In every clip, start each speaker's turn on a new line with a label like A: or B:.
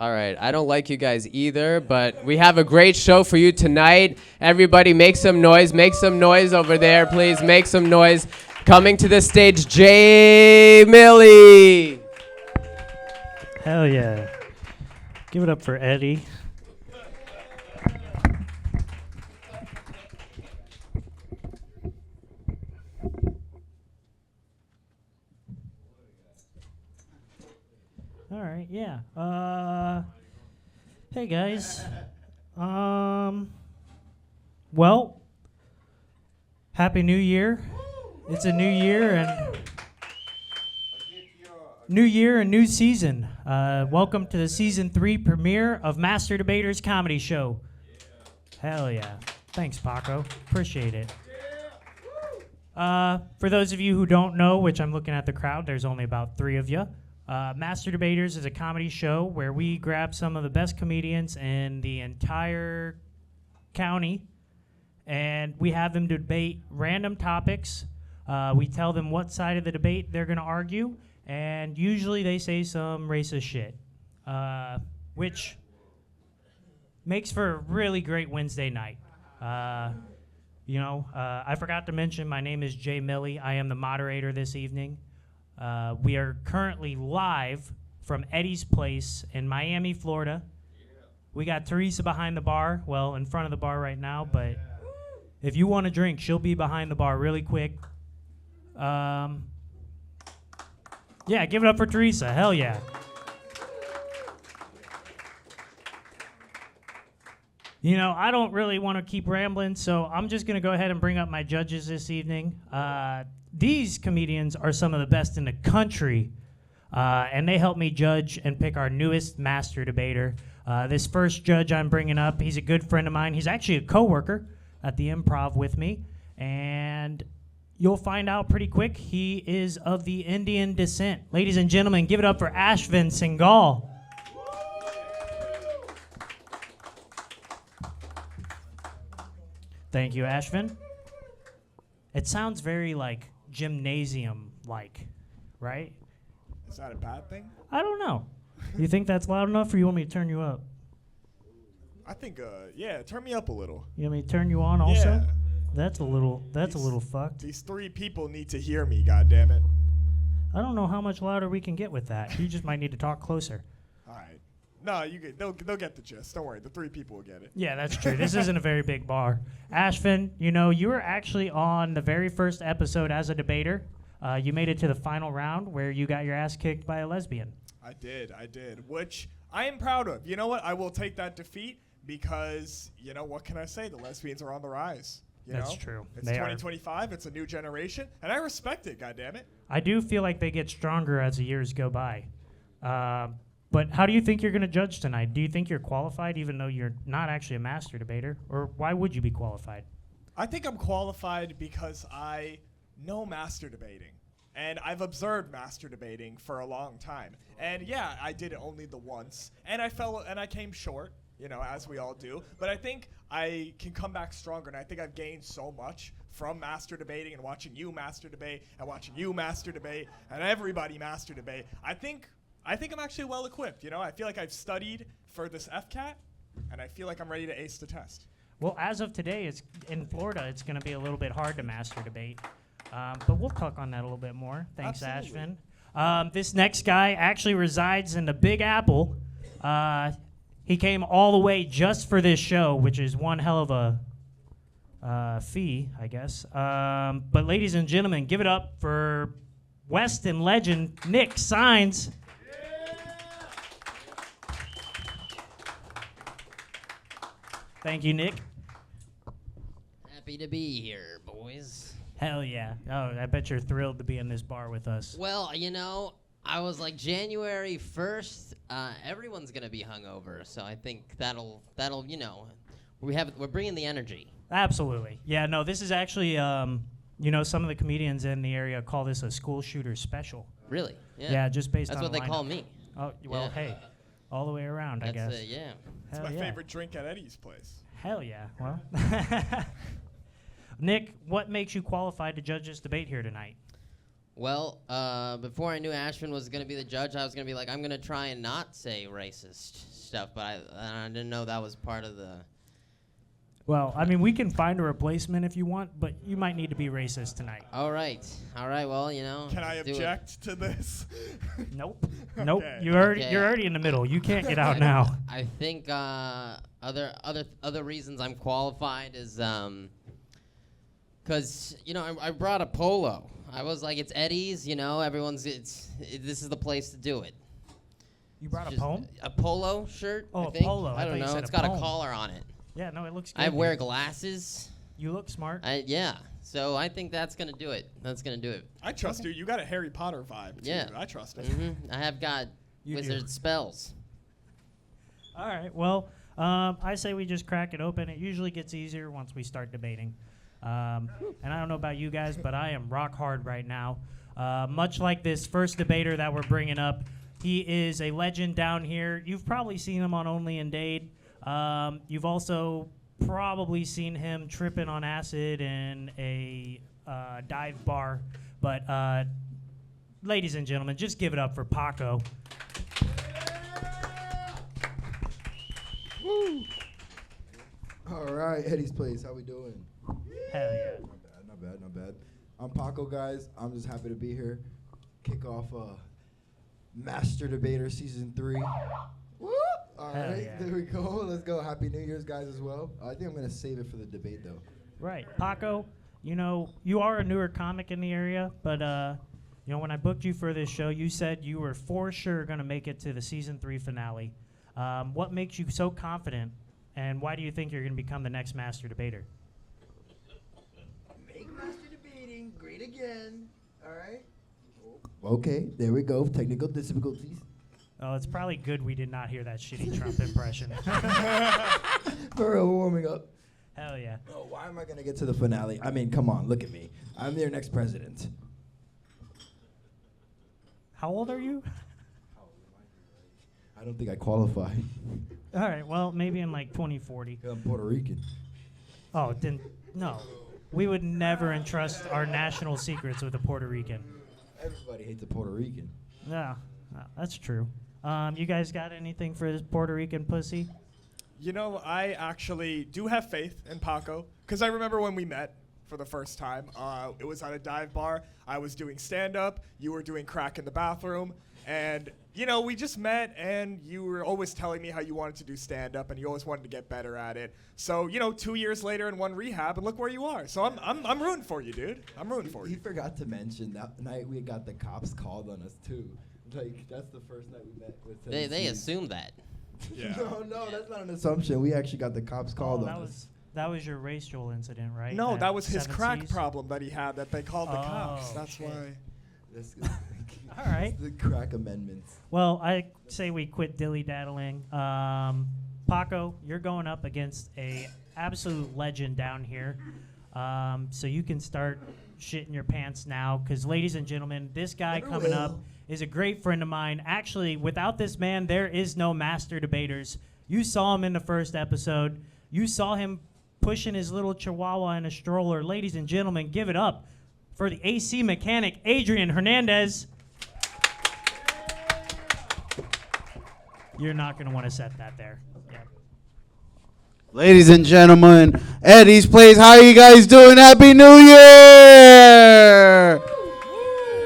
A: All right, I don't like you guys either, but we have a great show for you tonight. Everybody make some noise over there, please. Make some noise. Coming to the stage, Jay Millie.
B: Hell yeah. Give it up for Eddie. All right, yeah. Hey guys. Well, Happy New Year. It's a new year and new season. Welcome to the season 3 premiere of Master Debaters Comedy Show. Hell yeah. Thanks, Paco. Appreciate it. For those of you who don't know, which I'm looking at the crowd, there's only about 3 of you. Master Debaters is a comedy show where we grab some of the best comedians in the entire county and we have them debate random topics. We tell them what side of the debate they're going to argue, and usually they say some racist shit, which makes for a really great Wednesday night. I forgot to mention my name is Jay Millie. I am the moderator this evening. We are currently live from Eddie's place in Miami, Florida. We got Teresa behind the bar, well, in front of the bar right now, but if you want a drink, she'll be behind the bar really quick. Yeah, give it up for Teresa. Hell yeah. I don't really want to keep rambling, so I'm just going to go ahead and bring up my judges this evening. These comedians are some of the best in the country, and they help me judge and pick our newest master debater. This first judge I'm bringing up, he's a good friend of mine. He's actually a coworker at the Improv with me, and you'll find out pretty quick he is of the Indian descent. Ladies and gentlemen, give it up for Ashvin Singhal. Thank you, Ashvin. It sounds very gymnasium-like, right?
C: Is that a bad thing?
B: I don't know. You think that's loud enough, or you want me to turn you up?
C: I think, turn me up a little.
B: You want me to turn you on also?
C: Yeah.
B: That's a little fucked.
C: These 3 people need to hear me, goddammit.
B: I don't know how much louder we can get with that. You just might need to talk closer.
C: All right. No, they'll get the gist. Don't worry. The 3 people will get it.
B: Yeah, that's true. This isn't a very big bar. Ashvin, you were actually on the very first episode as a debater. You made it to the final round where you got your ass kicked by a lesbian.
C: I did, which I am proud of. You know what? I will take that defeat because, what can I say? The lesbians are on the rise.
B: That's true.
C: It's 2025. It's a new generation, and I respect it, goddammit.
B: I do feel like they get stronger as the years go by. But how do you think you're going to judge tonight? Do you think you're qualified even though you're not actually a master debater? Or why would you be qualified?
C: I think I'm qualified because I know master debating. And I've observed master debating for a long time. And yeah, I did it only the once. And I came short, as we all do. But I think I can come back stronger. And I think I've gained so much from master debating and watching you master debate and watching you master debate and everybody master debate. I think I'm actually well equipped. I feel like I've studied for this FCAT, and I feel like I'm ready to ace the test.
B: Well, as of today, in Florida, it's going to be a little bit hard to master debate. But we'll talk on that a little bit more. Thanks,
C: Absolutely.
B: Ashvin. This next guy actually resides in the Big Apple. He came all the way just for this show, which is one hell of a fee, I guess. But ladies and gentlemen, give it up for Weston legend Nick Signs. Thank you, Nick.
D: Happy to be here, boys.
B: Hell yeah. Oh, I bet you're thrilled to be in this bar with us.
D: Well, I was like January 1st, everyone's going to be hungover, so I think that'll we're bringing the energy.
B: Absolutely. Yeah, no, this is actually some of the comedians in the area call this a school shooter special.
D: Really? Yeah.
B: Yeah, just based
D: That's
B: on
D: what they call me.
B: Oh, well,
D: Yeah.
B: Hey. All the way around, I guess.
D: Yeah.
C: It's
B: Hell
C: my
B: yeah.
C: favorite drink at Eddie's place.
B: Hell yeah. Well, Nick, what makes you qualified to judge this debate here tonight?
D: Well, before I knew Ashvin was going to be the judge, I was going to be like, I'm going to try and not say racist stuff, but I didn't know that was part of the...
B: Well, I mean, we can find a replacement if you want, but you might need to be racist tonight.
D: All right, well, you know.
C: Can I
D: let's do it.
C: object to this?
B: Nope. Nope.
C: Okay.
B: You're already in the middle. You can't get out now.
D: I think other reasons I'm qualified is because I brought a polo. I was like, it's Eddie's, this is the place to do it.
B: You brought a
D: Just
B: poem?
D: A polo shirt.
B: Oh,
D: I
B: a
D: think.
B: polo.
D: I
B: I
D: don't
B: thought you
D: know.
B: said
D: It's
B: a
D: got a
B: poem.
D: collar on it.
B: Yeah, no, it looks good.
D: I wear
B: dude.
D: glasses.
B: You look smart.
D: Yeah. So I think that's gonna do it.
C: I trust you. You got a Harry Potter vibe, too.
D: Yeah.
C: I trust it.
D: I have got
B: You do.
D: wizard spells.
B: All right. Well, I say we just crack it open. It usually gets easier once we start debating. And I don't know about you guys, but I am rock hard right now. Much like this first debater that we're bringing up, he is a legend down here. You've probably seen him on Only in Dade. You've also probably seen him tripping on acid in a dive bar. But ladies and gentlemen, just give it up for Paco.
E: Woo! All right, Eddie's Place. How we doing?
B: Hell yeah.
E: Not bad. I'm Paco, guys. I'm just happy to be here. Kick off Master Debater Season 3. Woo! All
B: Hell
E: right,
B: yeah.
E: there we go. Let's go. Happy New Year's, guys, as well. I think I'm going to save it for the debate, though.
B: Right. Paco, you are a newer comic in the area, but when I booked you for this show, you said you were for sure going to make it to the Season 3 finale. What makes you so confident, and why do you think you're going to become the next Master Debater?
E: Make Master Debating great again. All right? Okay, there we go. Technical difficulties.
B: Oh, it's probably good we did not hear that shitty Trump impression.
E: For real, we're warming up.
B: Hell yeah.
E: Oh, why am I going to get to the finale? I mean, come on, look at me. I'm their next president.
B: How old are you?
E: I don't think I qualify.
B: All right, well, maybe in like 2040.
E: I'm Puerto Rican.
B: Oh, then no. We would never entrust our national secrets with a Puerto Rican.
E: Everybody hates a Puerto Rican.
B: Yeah, that's true. You guys got anything for this Puerto Rican pussy?
C: I actually do have faith in Paco, because I remember when we met for the first time. It was at a dive bar. I was doing stand-up. You were doing crack in the bathroom. And, we just met, and you were always telling me how you wanted to do stand-up, and you always wanted to get better at it. So, 2 years later in one rehab, and look where you are. So I'm rooting for you, dude. I'm rooting for
E: He
C: you.
E: forgot to mention that night we got the cops called on us, too. Like, that's the first night we met with
D: They
E: Tennessee.
D: assumed that.
C: Yeah.
E: No, that's not an assumption. We actually got the cops called
B: that
E: on
B: was
E: us.
B: that was your racial incident, right?
C: No, that was his
B: 7
C: crack
B: Cs?
C: problem that he had that they called the cops.
B: Oh,
C: That's
B: shit.
C: why.
E: This
B: All right.
E: The crack amendments.
B: Well, I say we quit dilly-daddling. Paco, you're going up against a absolute legend down here. So you can start shitting your pants now, because, ladies and gentlemen, this guy
E: Never
B: coming
E: will.
B: up is a great friend of mine. Actually, without this man, there is no Master Debaters. You saw him in the first episode. You saw him pushing his little chihuahua in a stroller. Ladies and gentlemen, give it up for the AC mechanic, Adrien Hernandez. You're not going to want to set that there. Yeah.
F: Ladies and gentlemen, Eddie's Place, how you guys doing? Happy New Year!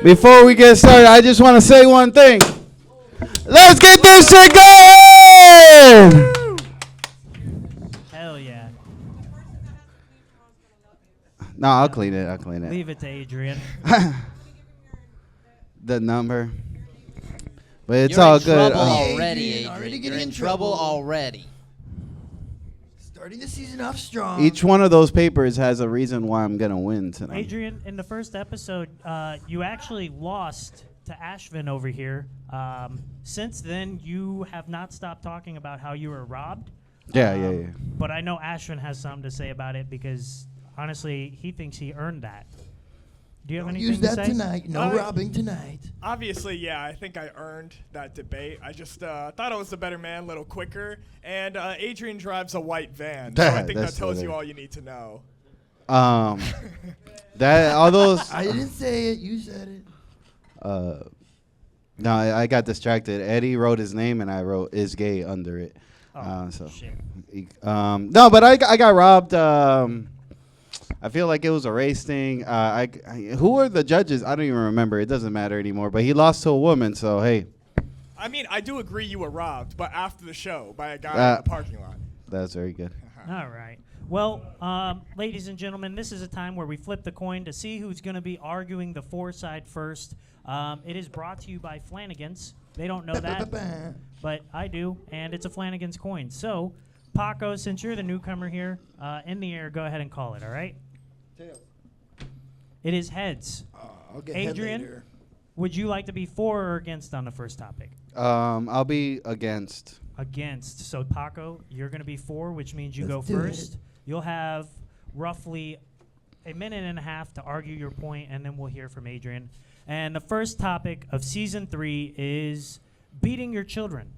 F: Before we get started, I just want to say one thing. Let's get this shit going!
B: Hell yeah.
F: No, I'll clean it.
B: Leave it to Adrien.
F: The number. But it's
D: You're
F: all
D: in
F: good.
D: trouble
E: Adrien,
D: already,
E: already
D: Adrien. You're
E: getting
D: in
E: in
D: trouble
E: trouble.
D: already.
E: Starting the season off strong.
F: Each one of those papers has a reason why I'm going to win tonight.
B: Adrien, in the first episode, you actually lost to Ashvin over here. Since then, you have not stopped talking about how you were robbed.
F: Yeah.
B: But I know Ashvin has something to say about it because, honestly, he thinks he earned that. Do you have
E: Don't
B: anything
E: use
B: to
E: that
B: say?
E: tonight. No robbing tonight.
C: Obviously, yeah, I think I earned that debate. I just thought I was the better man, a little quicker. And Adrien drives a white van, so I think that
F: That's
C: tells
F: so
C: you
F: good.
C: all you need to know.
F: That all those
E: I didn't say it. You said it.
F: No, I got distracted. Eddie wrote his name, and I wrote "is gay" under it.
B: Shit.
F: No, but I got robbed. I feel like it was a race thing. Who are the judges? I don't even remember. It doesn't matter anymore. But he lost to a woman, so hey.
C: I mean, I do agree you were robbed, but after the show by a guy in the parking lot.
F: That's very good.
B: All right. Well, ladies and gentlemen, this is a time where we flip the coin to see who's going to be arguing the for side first. It is brought to you by Flanagan's. They don't know that, but I do, and it's a Flanagan's coin. So, Paco, since you're the newcomer here, in the air, go ahead and call it, all right?
E: Tails.
B: It is heads.
E: I'll get
B: Adrien,
E: head later.
B: would you like to be for or against on the first topic?
F: I'll be against.
B: Against. So, Paco, you're going to be for, which means you
E: Let's
B: go
E: do it.
B: first. You'll have roughly a minute and a half to argue your point, and then we'll hear from Adrien. And the first topic of season 3 is beating your children.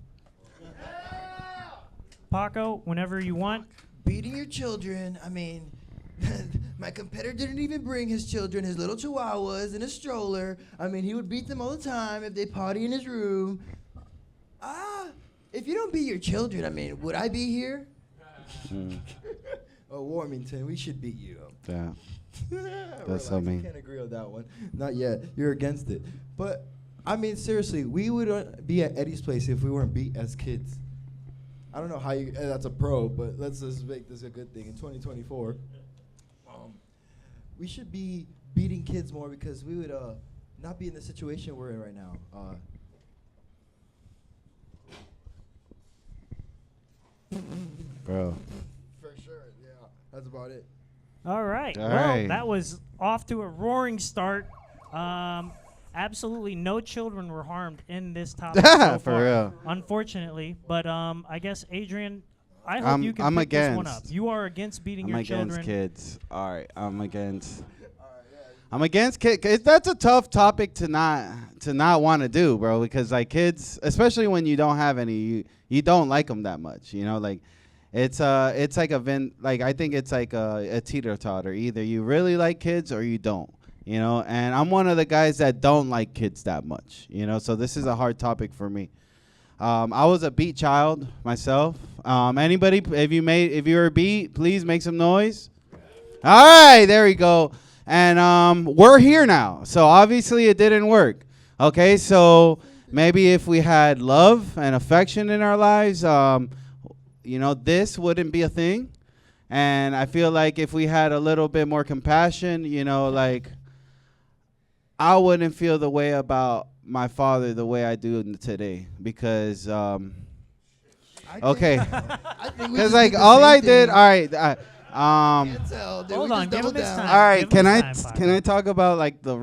B: Paco, whenever you want.
E: Beating your children. I mean, my competitor didn't even bring his children, his little chihuahuas, in a stroller. I mean, he would beat them all the time if they potty in his room. If you don't beat your children, I mean, would I be here? Oh, Warmington, we should beat you.
F: Yeah.
E: That's
F: so mean.
E: Can't agree on that one. Not yet. You're against it. But, I mean, seriously, we would be at Eddie's place if we weren't beat as kids. I don't know how you. That's a pro, but let's just make this a good thing. In 2024, we should be beating kids more because we would not be in the situation we're in right now.
F: Bro.
E: For sure, yeah. That's about it.
B: All right.
F: All
B: Well,
F: right.
B: that was off to a roaring start. Absolutely no children were harmed in this topic so
F: For
B: far,
F: real.
B: unfortunately. But I guess, Adrien, I hope
F: I'm-
B: you can
F: I'm
B: pick this one up.
F: against.
B: You are against beating
F: I'm
B: your
F: against
B: children.
F: kids. All right, I'm against. I'm against kids. That's a tough topic to not want to do, bro. Because like kids, especially when you don't have any, you don't like them that much. You know, like it's like I think it's like a teeter-totter. Either you really like kids or you don't. You know, and I'm one of the guys that don't like kids that much. You know, so this is a hard topic for me. I was a beat child myself. Anybody, if you were beat, please make some noise. All right, there we go. And we're here now, so obviously it didn't work. Okay, so maybe if we had love and affection in our lives, you know, this wouldn't be a thing. And I feel like if we had a little bit more compassion, you know, like I wouldn't feel the way about my father the way I do today because okay, because like all I did, all right.
B: Hold on, give him his time.
F: All right,
B: Give him his
F: can
B: time,
F: I
B: Paco.
F: talk about like the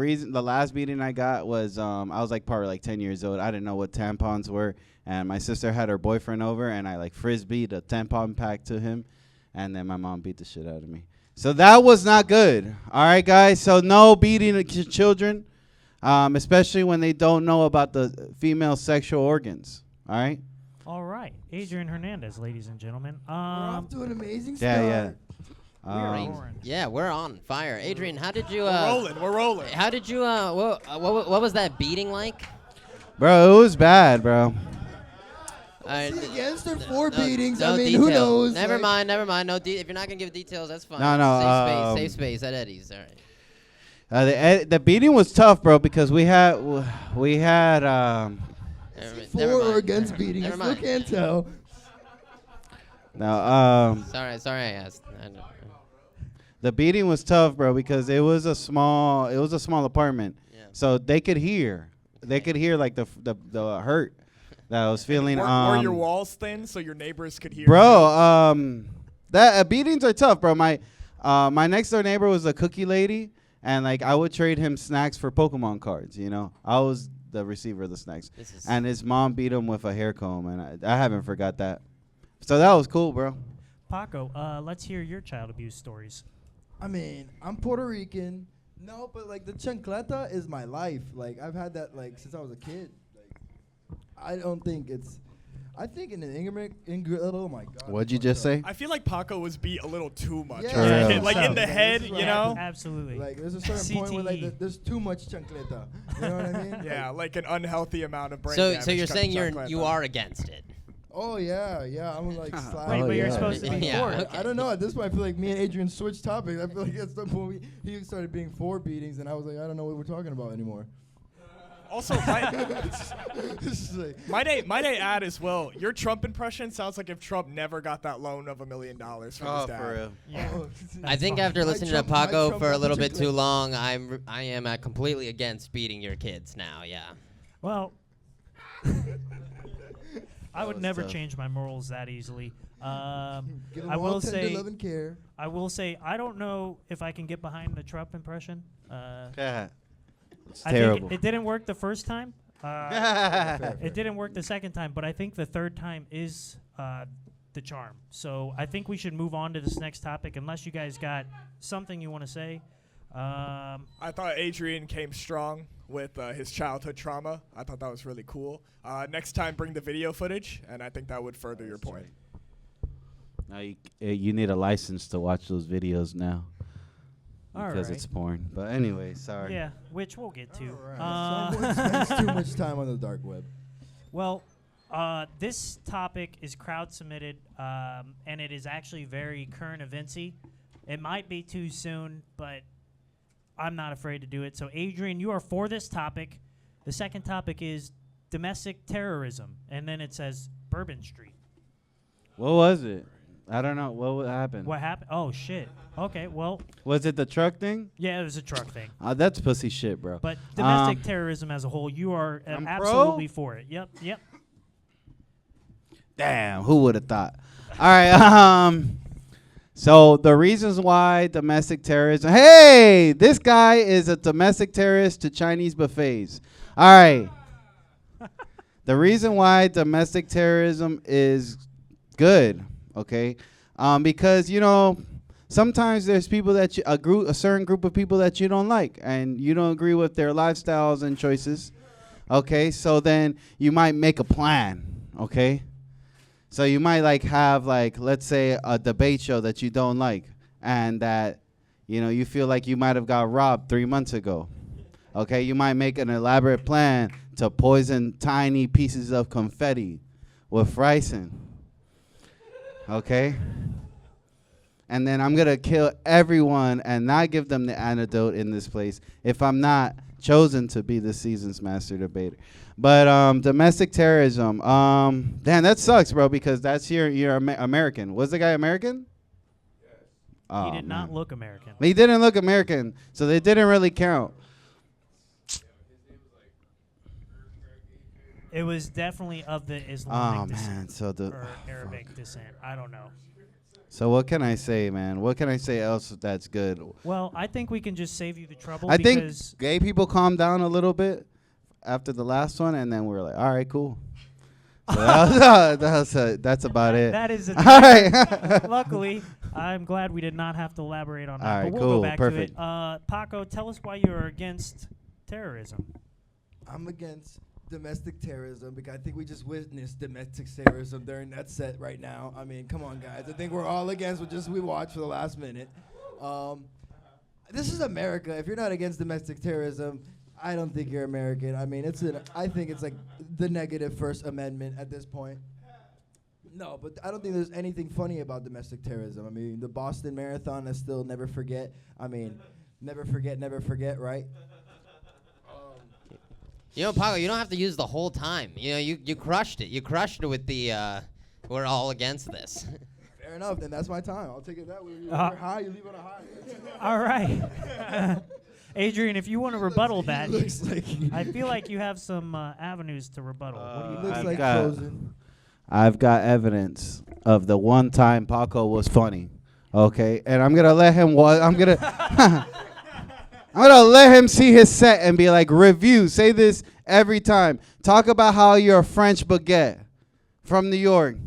F: last beating I got was I was like probably like 10 years old. I didn't know what tampons were, and my sister had her boyfriend over, and I like frisbeed a tampon pack to him, and then my mom beat the shit out of me. So that was not good. All right, guys. So no beating the children, especially when they don't know about the female sexual organs. All right.
B: All right, Adrien Hernandez, ladies and gentlemen.
E: We're off to an amazing start.
F: Yeah.
D: Yeah, we're on fire. Adrien, how did you?
C: We're rolling.
D: How did you? What was that beating like?
F: Bro, it was bad, bro.
E: Against their four beatings.
D: No
E: I mean,
D: details.
E: who knows?
D: Never
E: like-
D: mind. If you're not gonna give details, that's fine.
F: No,
D: Safe space at Eddie's. All right.
F: The beating was tough, bro, because we had
E: For or against beating. I
D: Never
E: still
D: mind.
E: can't tell.
D: Sorry, I asked. I know.
F: the beating was tough, bro, because it was a small apartment,
D: Yeah.
F: so they could hear like the hurt that I was feeling.
C: Were your walls thin so your neighbors could hear?
F: Bro, that beatings are tough, bro. My next door neighbor was a cookie lady, and like I would trade him snacks for Pokemon cards. You know, I was the receiver of the snacks, and his mom beat him with a hair comb, and I haven't forgot that. So that was cool, bro.
B: Paco, let's hear your child abuse stories.
E: I mean, I'm Puerto Rican. No, but like the chancleta is my life. Like I've had that like since I was a kid. Like I I think oh my God.
F: What'd you just say?
C: I feel like Paco was beat a little too much.
E: Yeah.
F: For real.
C: Like in the
E: Like,
C: head,
E: this is
C: you
E: what
C: know?
B: Absolutely.
E: Like there's a certain point where
B: CTE.
E: like there's too much chancleta. You know what I mean?
C: Yeah, like an unhealthy amount of brain
D: So
C: damage.
D: you're saying
C: chancleta.
D: you are against it?
E: Oh yeah. I'm like slide.
B: Wait,
F: Oh,
B: but you're
F: yeah.
B: supposed to be
D: Yeah,
B: for it.
D: okay.
E: I don't know. At this point, I feel like me and Adrien switched topics. I feel like at some point he started being for beatings, and I was like, I don't know what we're talking about anymore.
C: Also,
E: This is like-
C: might I add as well, your Trump impression sounds like if Trump never got that loan of $1 million from his
F: Oh,
C: dad.
F: for real.
B: Yeah.
E: Oh,
D: I think
B: fine.
D: after listening to
E: Trump- my
D: Paco
E: Trump
D: for a little bit
E: representative.
D: too long, I am completely against beating your kids now. Yeah.
B: Well, I would
F: was
B: never
F: tough.
B: change my morals that easily.
E: give him
B: I
E: all
B: will
E: tender
B: say,
E: love and care.
B: I don't know if I can get behind the Trump impression.
F: Yeah. It's
B: I
F: terrible.
B: think it didn't work the first time.
E: Fair.
B: It didn't work the second time, but I think the third time is the charm. So I think we should move on to this next topic, unless you guys got something you want to say.
C: I thought Adrien came strong with his childhood trauma. I thought that was really cool. Next time, bring the video footage, and I think that would further your point.
F: Now you need a license to watch those videos now
B: All
F: because
B: right.
F: it's porn. But anyway, sorry.
B: Yeah, which we'll get to.
E: Someone spends too much time on the dark web.
B: Well, this topic is crowd submitted, and it is actually very current eventsy. It might be too soon, but I'm not afraid to do it. So, Adrien, you are for this topic. The second topic is domestic terrorism, and then it says Bourbon Street.
F: What was it? I don't know. What happened?
B: What happened? Oh, shit. Okay, well,
F: Was it the truck thing?
B: yeah, it was a truck thing.
F: That's pussy shit, bro.
B: But domestic terrorism as a whole, you are
F: I'm pro?
B: absolutely for it. Yep.
F: Damn, who would have thought? All right. So the reasons why domestic terrorism. Hey, this guy is a domestic terrorist to Chinese buffets. All right. The reason why domestic terrorism is good, okay? Because sometimes there's people that a certain group of people that you don't like, and you don't agree with their lifestyles and choices. Okay, so then you might make a plan. Okay. So you might have let's say a debate show that you don't like and that you feel like you might have got robbed 3 months ago. Okay, you might make an elaborate plan to poison tiny pieces of confetti with ricin. Okay? And then I'm going to kill everyone and not give them the antidote in this place if I'm not chosen to be the season's master debater. But domestic terrorism, damn, that sucks, bro, because that's you're American. Was the guy American? Yes. Oh,
B: He did not look American.
F: He didn't look American, so they didn't really count.
B: It was definitely of the
F: Oh
B: Islamic
F: man,
B: descent
F: so
B: or Arabic descent. I don't know.
F: So what can I say, man? What can I say else that's good?
B: Well, I think we can just save you the trouble
F: I think
B: because
F: gay people calmed down a little bit after the last one, and then we were like, all right, cool. So that's about it.
B: that is a
F: All right.
B: luckily, I'm glad we did not have to elaborate on that.
F: All right,
B: but we'll
F: cool,
B: go back
F: perfect.
B: to it. Paco, tell us why you're against terrorism.
E: I'm against domestic terrorism because I think we just witnessed domestic terrorism during that set right now. I mean, come on, guys. I think we're all against what we watched for the last minute. This is America. If you're not against domestic terrorism, I don't think you're American. I mean, I think it's like the negative First Amendment at this point. No, but I don't think there's anything funny about domestic terrorism. I mean, the Boston Marathon is still never forget. I mean, never forget, right?
D: Paco, you don't have to use the whole time. You crushed it. You crushed it with the, we're all against this.
E: Fair enough, then that's my time. I'll take it that way. You're high, you leave on a high.
B: All right. Adrien, if you want to rebuttal that,
E: looks like
B: I feel like you have some avenues to rebuttal. What do you
E: looks
F: I've
E: like
F: got-
E: Frozen.
F: I've got evidence of the one time Paco was funny. Okay, and I'm gonna let him. I'm gonna let him see his set and be like, review. Say this every time. Talk about how you're a French baguette from New York.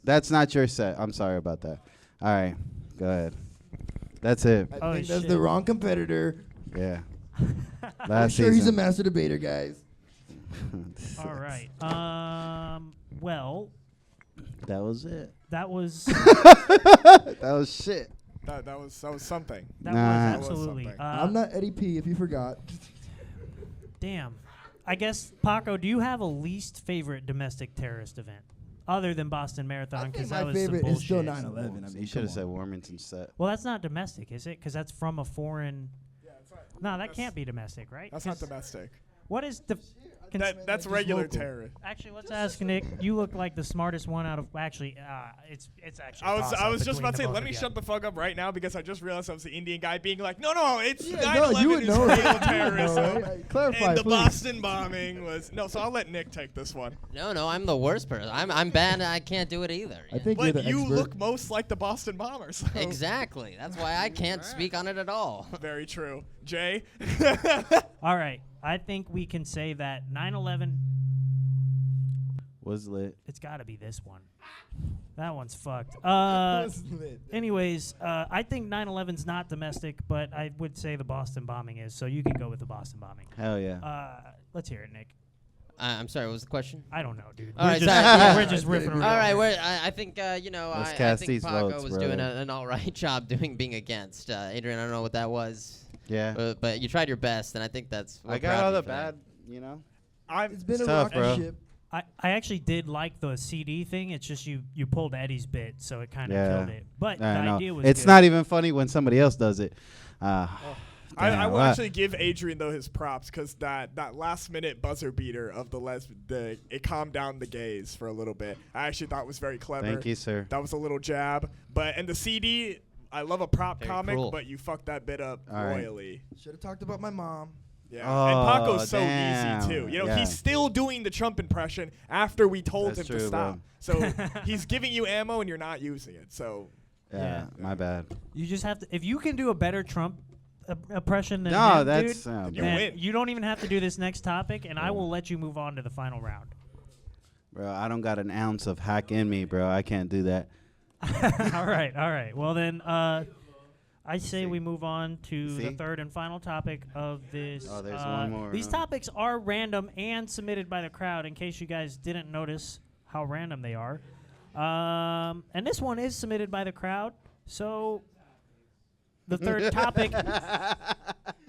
F: That's not your set. I'm sorry about that. All right, go ahead. That's it.
E: I
B: Oh,
E: think that's
B: shit.
E: the wrong competitor.
F: Yeah.
E: I'm
F: Last
E: sure he's a
F: season.
E: master debater, guys.
B: All right. Well,
F: That was it.
B: that was
F: That was shit.
C: That was something.
B: that
F: Nah.
B: was absolutely.
C: something.
E: I'm not Eddie P. If you forgot.
B: Damn. I guess Paco, do you have a least favorite domestic terrorist event other than Boston Marathon?
E: I think
B: Because
E: my
B: that was some
E: favorite is still
B: bullshit.
E: 9/11. I mean,
F: You should have said Warmington set.
B: Well, that's not domestic, is it? Because that's from a foreign.
C: Yeah, that's right.
B: No, that
C: That's-
B: can't be domestic, right?
C: That's not
B: 'Cause
C: domestic.
B: What is the?
C: That's
E: just
C: regular
E: local.
C: terror.
B: Actually, let's ask Nick. You look like the smartest one out of. Actually, it's actually.
C: I was just
B: between
C: about to
B: the
C: say,
B: both
C: let
B: of
C: me
B: you.
C: shut the fuck up right now because I just realized I was the Indian guy being like, no, it's
E: Yeah,
C: 9/11
E: no, you would
C: is
E: know.
C: real
E: You would know,
C: terrorism.
E: right? Clarify,
C: And the
E: please.
C: Boston bombing was no. So I'll let Nick take this one.
D: No, I'm the worst person. I'm bad. I can't do it either.
E: I think you're
C: But
E: the
C: you
E: expert.
C: look most like the Boston bombers. so-
D: Exactly. That's why I can't speak on it at all.
C: Very true. Jay.
B: All right, I think we can say that 9/11.
F: Was lit.
B: It's got to be this one. That one's fucked.
E: That's lit.
B: Anyways, I think 9/11's not domestic, but I would say the Boston bombing is. So you can go with the Boston bombing.
F: Hell yeah.
B: Let's hear it, Nick.
D: I'm sorry. What was the question?
B: I don't know, dude.
D: All right,
B: just,
D: so, yeah.
B: we're just riffing around.
D: All right, I think
F: Let's
D: I
F: cast
D: think
F: these
D: Paco
F: votes,
D: was doing
F: brother.
D: an all right job being against. Adrien, I don't know what that was,
F: Yeah.
D: but you tried your best, and I think that's.
F: I
D: we're
F: got
D: proud
F: all
D: of you
F: the
D: for that.
F: bad, you know.
E: It's been
F: It's
E: a
F: tough,
E: rocky
F: bro.
E: ship.
B: I actually did like the CD thing. It's just you pulled Eddie's bit, so it kind of
F: Yeah.
B: killed it. But the
F: I know.
B: idea was
F: It's
B: good.
F: not even funny when somebody else does it.
C: I
F: Damn,
C: will
F: what?
C: actually give Adrien though his props because that last minute buzzer beater of it calmed down the gays for a little bit. I actually thought was very clever.
F: Thank you, sir.
C: That was a little jab, and the CD. I love a prop
D: Very
C: comic,
D: cruel.
C: but you fucked that bit up
F: All right.
C: royally.
E: Should have talked about my mom.
C: Yeah,
F: Oh,
C: and Paco's so
F: damn.
C: easy too. You know,
F: Yeah.
C: he's still doing the Trump impression after we told
F: That's
C: him to
F: true,
C: stop.
F: bro.
C: So he's giving you ammo and you're not using it. So
F: Yeah, my bad.
B: You just have to. If you can do a better Trump impression than
F: No,
B: him,
F: that's
B: dude,
C: You
B: then
C: win.
B: you don't even have to do this next topic, and I will let you move on to the final round.
F: Bro, I don't got an ounce of hack in me, bro. I can't do that.
B: all right. Well then, I say we move on to the
F: See?
B: third and final topic of this.
F: Oh, there's one more,
B: These
F: huh?
B: topics are random and submitted by the crowd. In case you guys didn't notice how random they are, and this one is submitted by the crowd. So the third topic.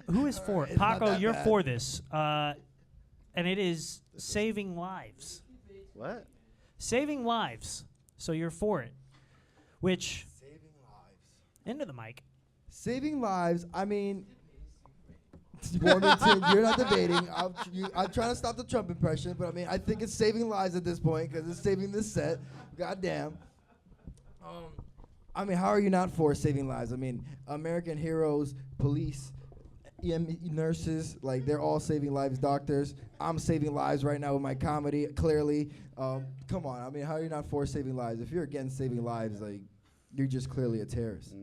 B: Who is for it?
E: It's not
B: Paco,
E: that
B: you're
E: bad.
B: for this, and it is saving lives.
F: What?
B: Saving lives. So you're for it. Which
E: Saving lives.
B: into the mic.
E: Saving lives. I mean, Warmington, you're not debating. I'm trying to stop the Trump impression, but I mean, I think it's saving lives at this point because it's saving this set. Goddamn. I mean, how are you not for saving lives? I mean, American heroes, police, nurses, like they're all saving lives. Doctors, I'm saving lives right now with my comedy. Clearly, come on. I mean, how are you not for saving lives? If you're against saving lives, like you're just clearly a terrorist.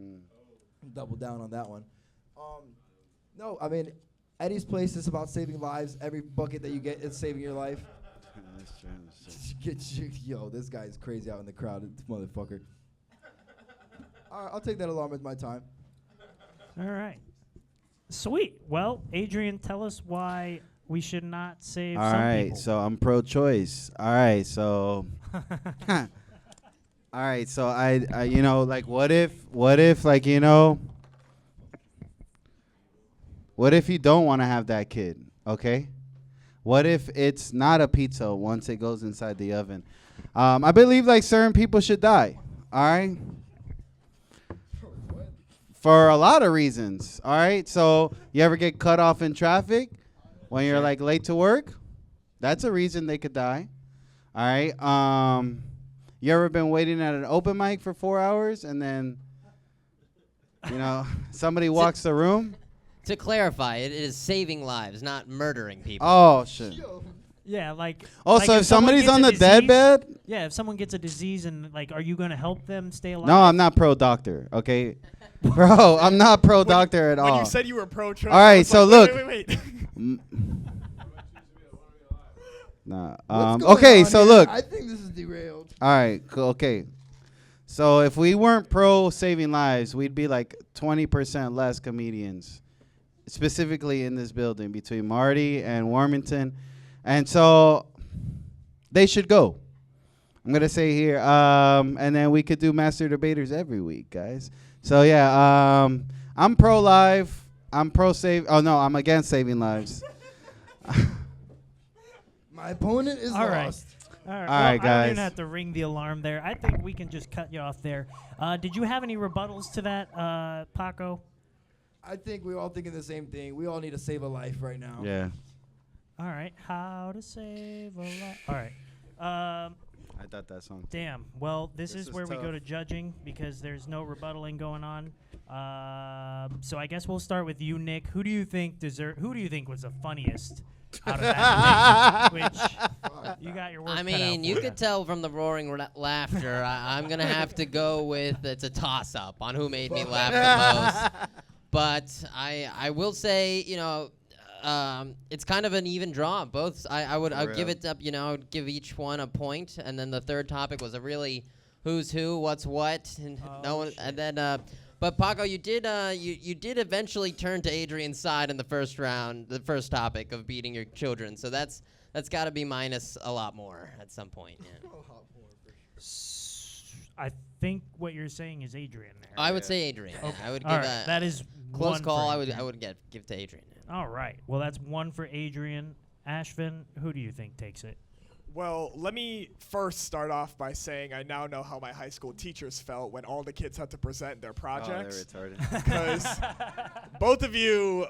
E: Double down on that one. No, I mean, Eddie's Place is about saving lives. Every bucket that you get is saving your life. Yo, this guy's crazy out in the crowd, this motherfucker. All right, I'll take that along with my time.
B: All right. Sweet. Well, Adrien, tell us why we should not save
F: All
B: some
F: right,
B: people.
F: so I'm pro-choice. All right, so all right, so I you know, like what if like, you know, what if you don't want to have that kid, okay? What if it's not a pizza once it goes inside the oven? I believe like certain people should die, all right? For a lot of reasons, all right? So you ever get cut off in traffic when you're like late to work? That's a reason they could die, all right? You ever been waiting at an open mic for 4 hours and then, you know, somebody walks the room?
D: To clarify, it is saving lives, not murdering people.
F: Oh, shit.
B: Yeah, like.
F: Oh,
B: like
F: so if
B: someone
F: somebody's
B: gets
F: on
B: a
F: the
B: disease-
F: deathbed?
B: Yeah, if someone gets a disease and like, are you gonna help them stay alive?
F: No, I'm not pro-doctor, okay? Bro, I'm not pro-doctor at
C: when
F: all.
C: you said you were pro-Trump,
F: All right,
C: I was
F: so
C: like,
F: look.
C: wait.
F: Nah.
E: What's going
F: Okay,
E: on
F: so
E: here?
F: look.
E: I think this is derailed.
F: All right, cool, okay. So if we weren't pro saving lives, we'd be like 20% less comedians, specifically in this building between Marty and Warmington. And so they should go. I'm going to say here. And then we could do Master Debaters every week, guys. So, yeah, I'm pro-life. I'm pro-save. Oh, no, I'm against saving lives.
E: My opponent is
B: All right.
E: lost.
B: All right,
F: All right,
B: I don't
F: guys.
B: even have to ring the alarm there. I think we can just cut you off there. Did you have any rebuttals to that, Paco?
E: I think we're all thinking the same thing. We all need to save a life right now.
F: Yeah.
B: All right, how to save a life. All right.
F: I thought that song.
B: Damn. Well, this
F: This
B: is
F: is
B: where we go
F: tough.
B: to judging because there's no rebuttaling going on. So I guess we'll start with you, Nick. Who do you think was the funniest out of that debate? Which you got your work
D: I
B: cut
D: mean,
B: out
D: you
B: for
D: could tell from the roaring laughter. I'm gonna have to go with it's a toss-up on who made me laugh the most. But I will say, you know, it's kind of an even draw. Both I'd give it up. You know, I would give each one a point, and then the third topic was a really who's who, what's what, and no one. And then, but Paco, you did you did eventually turn to Adrian's side in the first round, the first topic of beating your children. So that's got to be minus a lot more at some point. Yeah.
B: I think what you're saying is Adrian there.
D: I would say Adrian.
B: Okay.
D: I would give
B: All right, that is
D: close
B: one
D: call.
B: for
D: I would
B: Adrian.
D: give to Adrian.
B: All right. Well, that's one for Adrian. Ashvin, who do you think takes it?
C: Well, let me first start off by saying I now know how my high school teachers felt when all the kids had to present their projects.
F: Oh, they're retarded.
C: Because both of you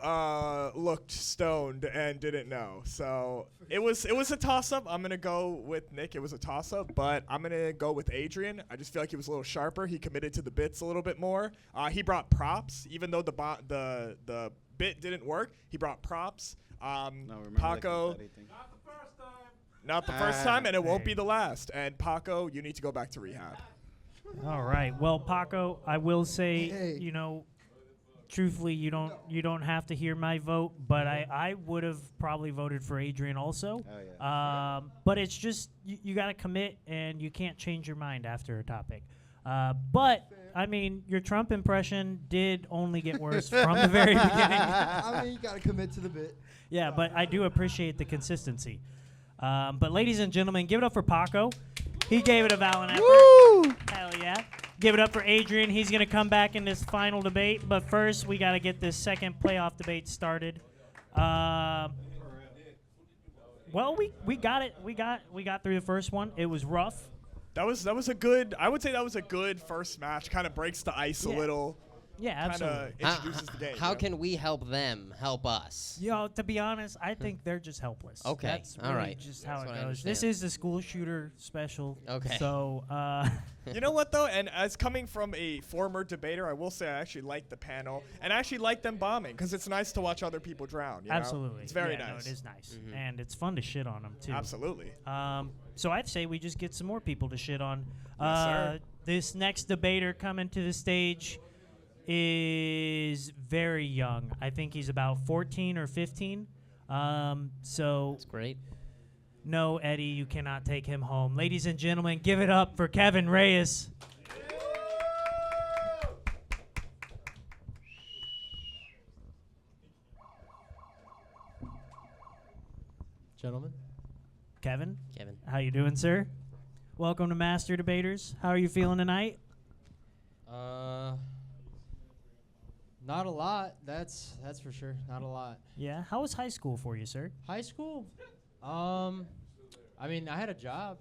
C: looked stoned and didn't know. So it was a toss-up. I'm going to go with Nick. It was a toss-up, but I'm going to go with Adrian. I just feel like he was a little sharper. He committed to the bits a little bit more. He brought props, even though the bit didn't work. He brought props.
F: No, remember the
C: Paco,
F: confetti thing?
C: not the first time, and it won't be the last. And Paco, you need to go back to rehab.
B: All right. Well, Paco, I will say,
E: Hey.
B: you know, truthfully, you don't have to hear my vote, but I would have probably voted for Adrian also.
F: Oh, yeah.
B: But it's just you got to commit, and you can't change your mind after a topic. But I mean, your Trump impression did only get worse from the very beginning.
E: I mean, you gotta commit to the bit.
B: Yeah, but I do appreciate the consistency. But ladies and gentlemen, give it up for Paco. He gave it a valiant effort.
F: Woo!
B: Hell yeah. Give it up for Adrian. He's going to come back in this final debate. But first, we got to get this second playoff debate started. Well, we got it. We got through the first one. It was rough.
C: That was a good. I would say that was a good first match. Kind of breaks the ice
B: Yeah.
C: a little.
B: Yeah,
C: Kind
B: absolutely.
C: of introduces the game.
D: How
C: you know?
D: can we help them help us?
B: You know, to be honest, I think they're just helpless.
D: Okay,
B: That's
D: all
B: really
D: right.
B: just how
D: That's what I
B: it goes. This
D: understand.
B: is the school shooter special.
D: Okay.
B: So,
C: You know what though, and as coming from a former debater, I will say I actually like the panel, and I actually like them bombing because it's nice to watch other people drown. You know?
B: absolutely.
C: it's very
B: Yeah,
C: nice.
B: No, it is nice,
D: Mhm.
B: and it's fun to shit on them too.
C: Absolutely.
B: So I'd say we just get some more people to shit on.
C: Yes, sir.
B: This next debater coming to the stage is very young. I think he's about 14 or 15. So
D: That's great.
B: no, Eddie, you cannot take him home. Ladies and gentlemen, give it up for Kevin Reyes.
G: Gentlemen,
B: Kevin,
D: Kevin.
B: how you doing, sir? Welcome to Master Debaters. How are you feeling tonight?
G: not a lot. That's for sure. Not a lot.
B: Yeah. How was high school for you, sir?
G: High school. I mean, I had a job.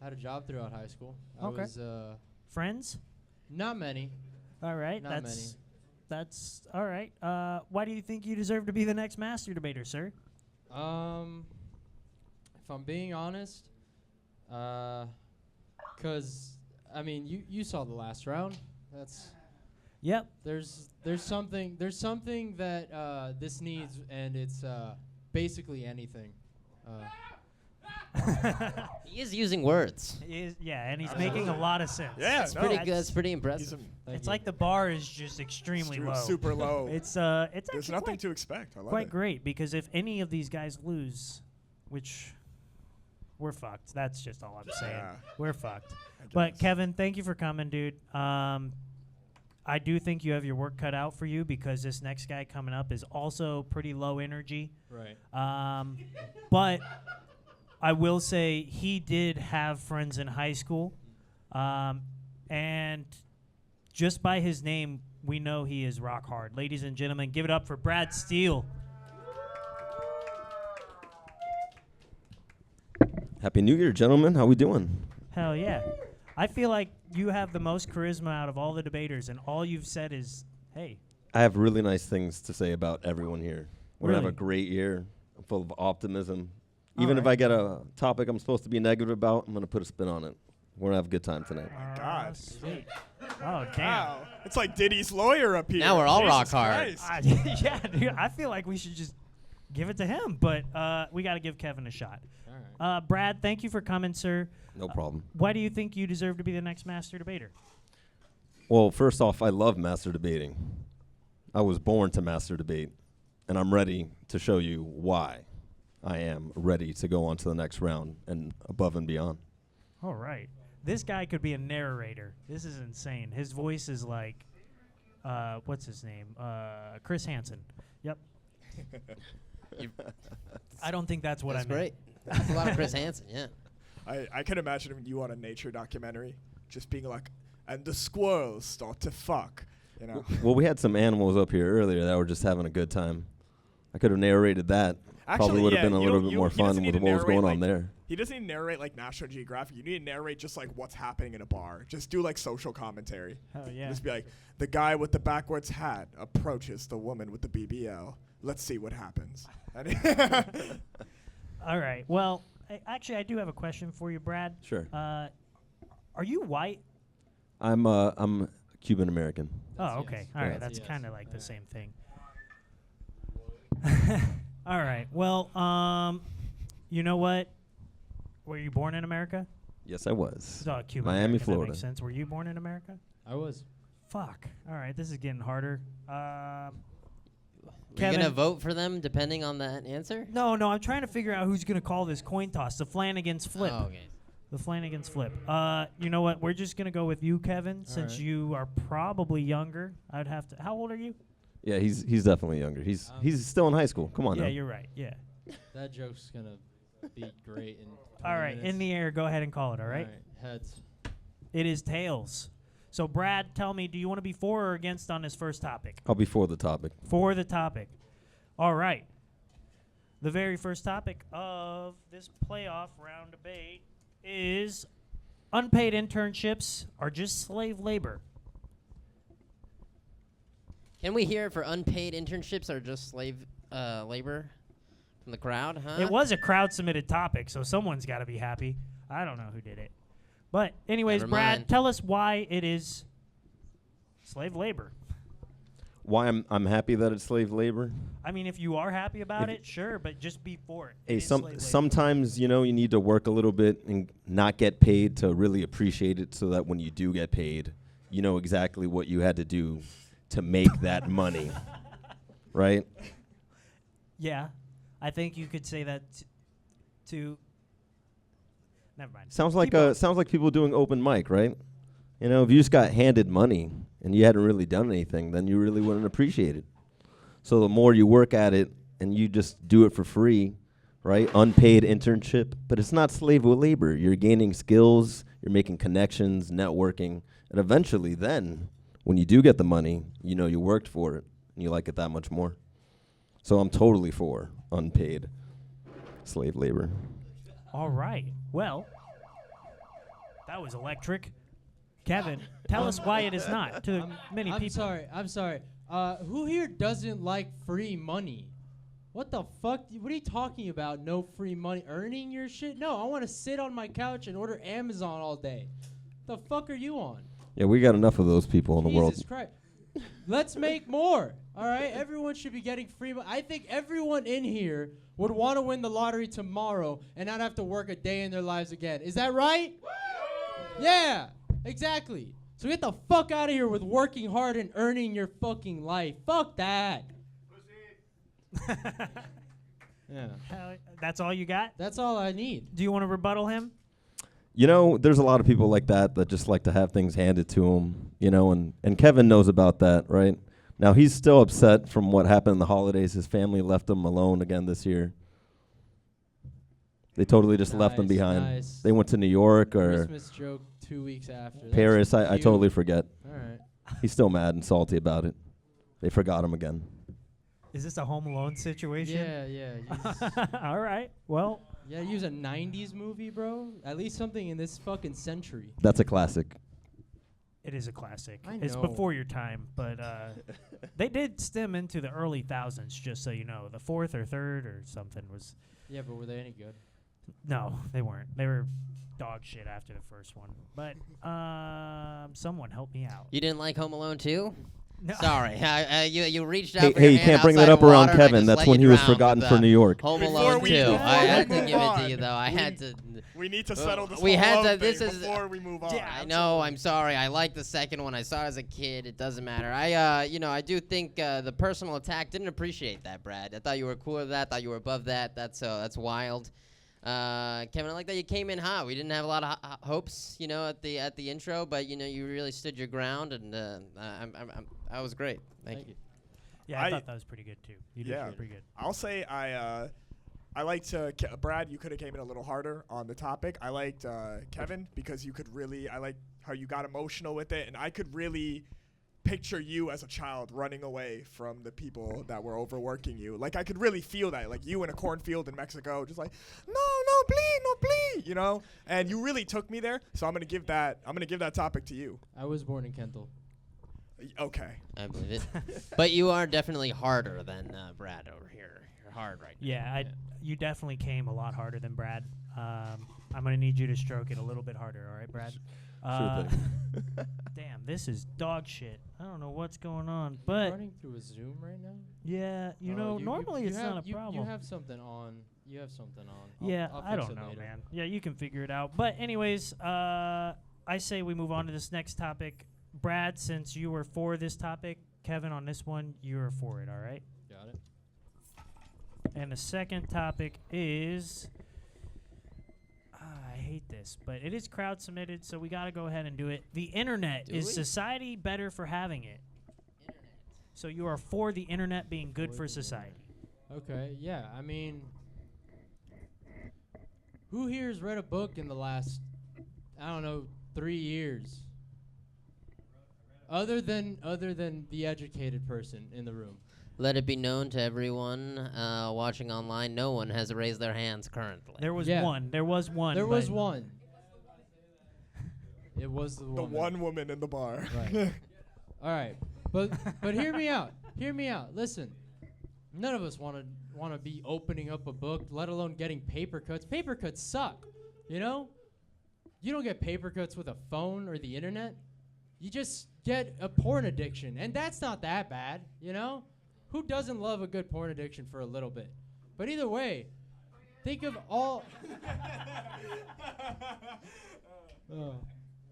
G: I had a job throughout high school.
B: Okay.
G: I was
B: Friends?
G: not many.
B: All right.
G: Not
B: That's all right. Why do you think you deserve to be the next Master Debater, sir?
G: If I'm being honest, 'cause I mean, you saw the last round. That's
B: Yep.
G: there's something that this needs, and it's basically anything.
D: He is using words.
B: Yeah, and he's making a lot of sense.
C: Yeah,
D: It's
C: no,
D: pretty
B: that's-
D: good. It's pretty
C: He's
D: impressive.
G: Thank
B: It's
G: you.
B: like the bar is just extremely low.
C: super low.
B: It's
C: There's
B: actually
C: nothing
B: quite,
C: to expect. I love
B: quite
C: it.
B: great because if any of these guys lose, which we're fucked. That's just all I'm saying.
C: Yeah.
B: We're fucked.
C: I
B: But
C: guess.
B: Kevin, thank you for coming, dude. I do think you have your work cut out for you because this next guy coming up is also pretty low energy.
G: Right.
B: But I will say he did have friends in high school. And just by his name, we know he is rock hard. Ladies and gentlemen, give it up for Brad Steele.
H: Happy New Year, gentlemen. How we doing?
B: Hell yeah. I feel like you have the most charisma out of all the debaters, and all you've said is, hey.
H: I have really nice things to say about everyone here. We're going to
B: Really?
H: have a great year. I'm full of optimism. Even if I get a topic I'm supposed to be negative about, I'm going to put a spin on it. We're going to have a good time tonight.
C: God.
B: Sweet. Oh, damn.
C: Wow. It's like Diddy's lawyer up here.
D: Now we're all rock
C: Jesus
D: hard.
C: Christ.
B: Yeah, dude, I feel like we should just give it to him, but we got to give Kevin a shot.
G: All right.
B: Brad, thank you for coming, sir.
H: No problem.
B: Why do you think you deserve to be the next master debater?
H: Well, first off, I love master debating. I was born to master debate, and I'm ready to show you why I am ready to go on to the next round and above and beyond.
B: All right. This guy could be a narrator. This is insane. His voice is like, what's his name? Chris Hansen. Yep. I don't think that's what
D: That's
B: I meant.
D: great. That's a lot of Chris Hansen, yeah.
C: I can imagine you on a nature documentary just being like, and the squirrels start to fuck. You know?
H: Well, we had some animals up here earlier that were just having a good time. I could have narrated that. Probably would have been a little bit more fun with what was going on there.
C: He doesn't even narrate like National Geographic. You need to narrate just like what's happening in a bar. Just do like social commentary.
B: Hell yeah.
C: Just be like, the guy with the backwards hat approaches the woman with the BBL. Let's see what happens.
B: All right. Well, actually, I do have a question for you, Brad.
H: Sure.
B: Are you white?
H: I'm Cuban American.
B: Oh, okay. All right.
H: Yeah.
B: That's
G: Yes.
B: kind of like the same thing. All right. Well, you know what? Were you born in America?
H: Yes, I was.
B: Oh, Cuban
H: Miami,
B: American,
H: Florida.
B: That makes sense. Were you born in America?
G: I was.
B: Fuck. All right. This is getting harder.
D: Are you
B: Kevin?
D: going to vote for them depending on that answer?
B: No. I'm trying to figure out who's going to call this coin toss. The Flanagan's flip.
D: Oh, okay.
B: The Flanagan's flip. You know what? We're just going to go with you, Kevin, since
G: right.
B: you are probably younger. I'd have to. How old are you?
H: Yeah, he's definitely younger. He's still in high school. Come on
B: Yeah,
H: now.
B: you're right. Yeah.
G: That joke's gonna be great in 20
B: All right.
G: minutes.
B: In the air. Go ahead and call it. All right.
G: Heads.
B: It is tails. So, Brad, tell me, do you want to be for or against on this first topic?
H: I'll be for the topic.
B: For the topic. All right. The very first topic of this playoff round debate is unpaid internships are just slave labor.
D: Can we hear it for unpaid internships or just slave labor from the crowd, huh?
B: It was a crowd-submitted topic, so someone's got to be happy. I don't know who did it. But anyways,
D: Never
B: Brad,
D: mind.
B: tell us why it is slave labor.
H: Why I'm happy that it's slave labor?
B: I mean, if you are happy about
H: If
B: it, sure, but just be for it.
H: Hey,
B: It is slave labor.
H: sometimes you need to work a little bit and not get paid to really appreciate it, so that when you do get paid, you know exactly what you had to do to make that money, right?
B: Yeah, I think you could say that to. Never mind.
H: Sounds
B: Keep
H: like
B: going.
H: people doing open mic, right? You know, if you just got handed money and you hadn't really done anything, then you really wouldn't appreciate it. So the more you work at it and you just do it for free, right? Unpaid internship, but it's not slave labor. You're gaining skills, you're making connections, networking, and eventually then, when you do get the money, you know you worked for it and you like it that much more. So I'm totally for unpaid slave labor.
B: All right. Well, that was electric. Kevin, tell us why it is not to many
G: I'm
B: people.
G: I'm sorry. Who here doesn't like free money? What the fuck? What are you talking about? No free money? Earning your shit? No, I want to sit on my couch and order Amazon all day. The fuck are you on?
H: Yeah, we got enough of those people in the world.
G: Jesus Christ. Let's make more. All right? Everyone should be getting free money. I think everyone in here would want to win the lottery tomorrow and not have to work a day in their lives again. Is that right? Yeah, exactly. So get the fuck out of here with working hard and earning your fucking life. Fuck that. Yeah.
B: That's all you got?
G: That's all I need.
B: Do you want to rebuttal him?
H: there's a lot of people like that just like to have things handed to them, and Kevin knows about that, right? Now, he's still upset from what happened in the holidays. His family left him alone again this year. They totally just left him behind.
G: Nice.
H: They went to New York or
G: Christmas joke 2 weeks after.
H: Paris.
G: That's
H: I
G: cute.
H: totally forget.
G: All right.
H: He's still mad and salty about it. They forgot him again.
B: Is this a Home Alone situation?
G: Yeah.
B: All right. Well,
G: Yeah, use a 90s movie, bro. At least something in this fucking century.
H: That's a classic.
B: it is a classic.
G: I
B: It's
G: know.
B: before your time, but they did stem into the early thousands, just so you know. The fourth or third or something was...
G: Yeah, but were they any good?
B: No, they weren't. They were dog shit after the first one. But someone help me out.
D: You didn't like Home Alone 2?
B: No.
D: Sorry, you reached out.
H: Hey,
D: for your
H: you
D: hand
H: can't bring that
D: outside
H: up
D: of
H: around
D: water and I
H: Kevin.
D: just
H: That's
D: let
H: when
D: you
H: he was
D: drown
H: forgotten
D: with,
H: for New York.
D: Home
C: Before
D: Alone
C: we
D: 2.
C: move
D: I
C: on,
D: had to
C: move
D: give it
C: on.
D: to you though. I had to.
C: We need to settle this
D: We
C: whole
D: had
C: love
D: to- this
C: thing
D: is-
C: before we move on.
B: Yeah.
D: I know. I'm sorry. I like the second one. I saw it as a kid. It doesn't matter. I do think the personal attack. Didn't appreciate that, Brad. I thought you were cool with that. Thought you were above that. That's wild. Kevin, I like that you came in hot. We didn't have a lot of hopes, at the intro, but you really stood your ground, and I was great. Thank you.
B: Yeah, I thought that was pretty good, too. You did pretty good.
C: I'll say I liked Brad. You could have came in a little harder on the topic. I liked Kevin because I like how you got emotional with it, and I could really picture you as a child running away from the people that were overworking you. Like I could really feel that, like you in a cornfield in Mexico, just like no, please, And you really took me there. So I'm gonna give that topic to you.
G: I was born in Kendall.
C: Okay.
D: I believe it. But you are definitely harder than Brad over here. You're hard right now.
B: Yeah, you definitely came a lot harder than Brad. I'm going to need you to stroke it a little bit harder, all right, Brad?
H: Sure thing.
B: Damn, this is dog shit. I don't know what's going on, but
G: Running through a Zoom right now?
B: yeah, normally it's not a problem.
G: You have something on.
B: Yeah,
G: I'll
B: I
G: fix
B: don't
G: it
B: know,
G: later.
B: man. Yeah, you can figure it out. But anyways, I say we move on to this next topic. Brad, since you were for this topic, Kevin, on this one, you were for it, all right?
G: Got it.
B: And the second topic is... I hate this, but it is crowd submitted, so we got to go ahead and do it. The internet. Is society better for having it? So you are for the internet being good for society.
G: Okay, yeah. I mean, who here has read a book in the last, 3 years? Other than the educated person in the room.
D: Let it be known to everyone watching online, no one has raised their hands currently.
B: There was
G: Yeah.
B: one. There was one.
G: There was
B: but
G: one. It was the
C: The
G: woman.
C: one woman in the bar.
G: Right. All right, but hear me out. Hear me out. Listen, none of us want to be opening up a book, let alone getting paper cuts. Paper cuts suck. You don't get paper cuts with a phone or the internet. You just get a porn addiction, and that's not that bad. Who doesn't love a good porn addiction for a little bit? But either way, think of all.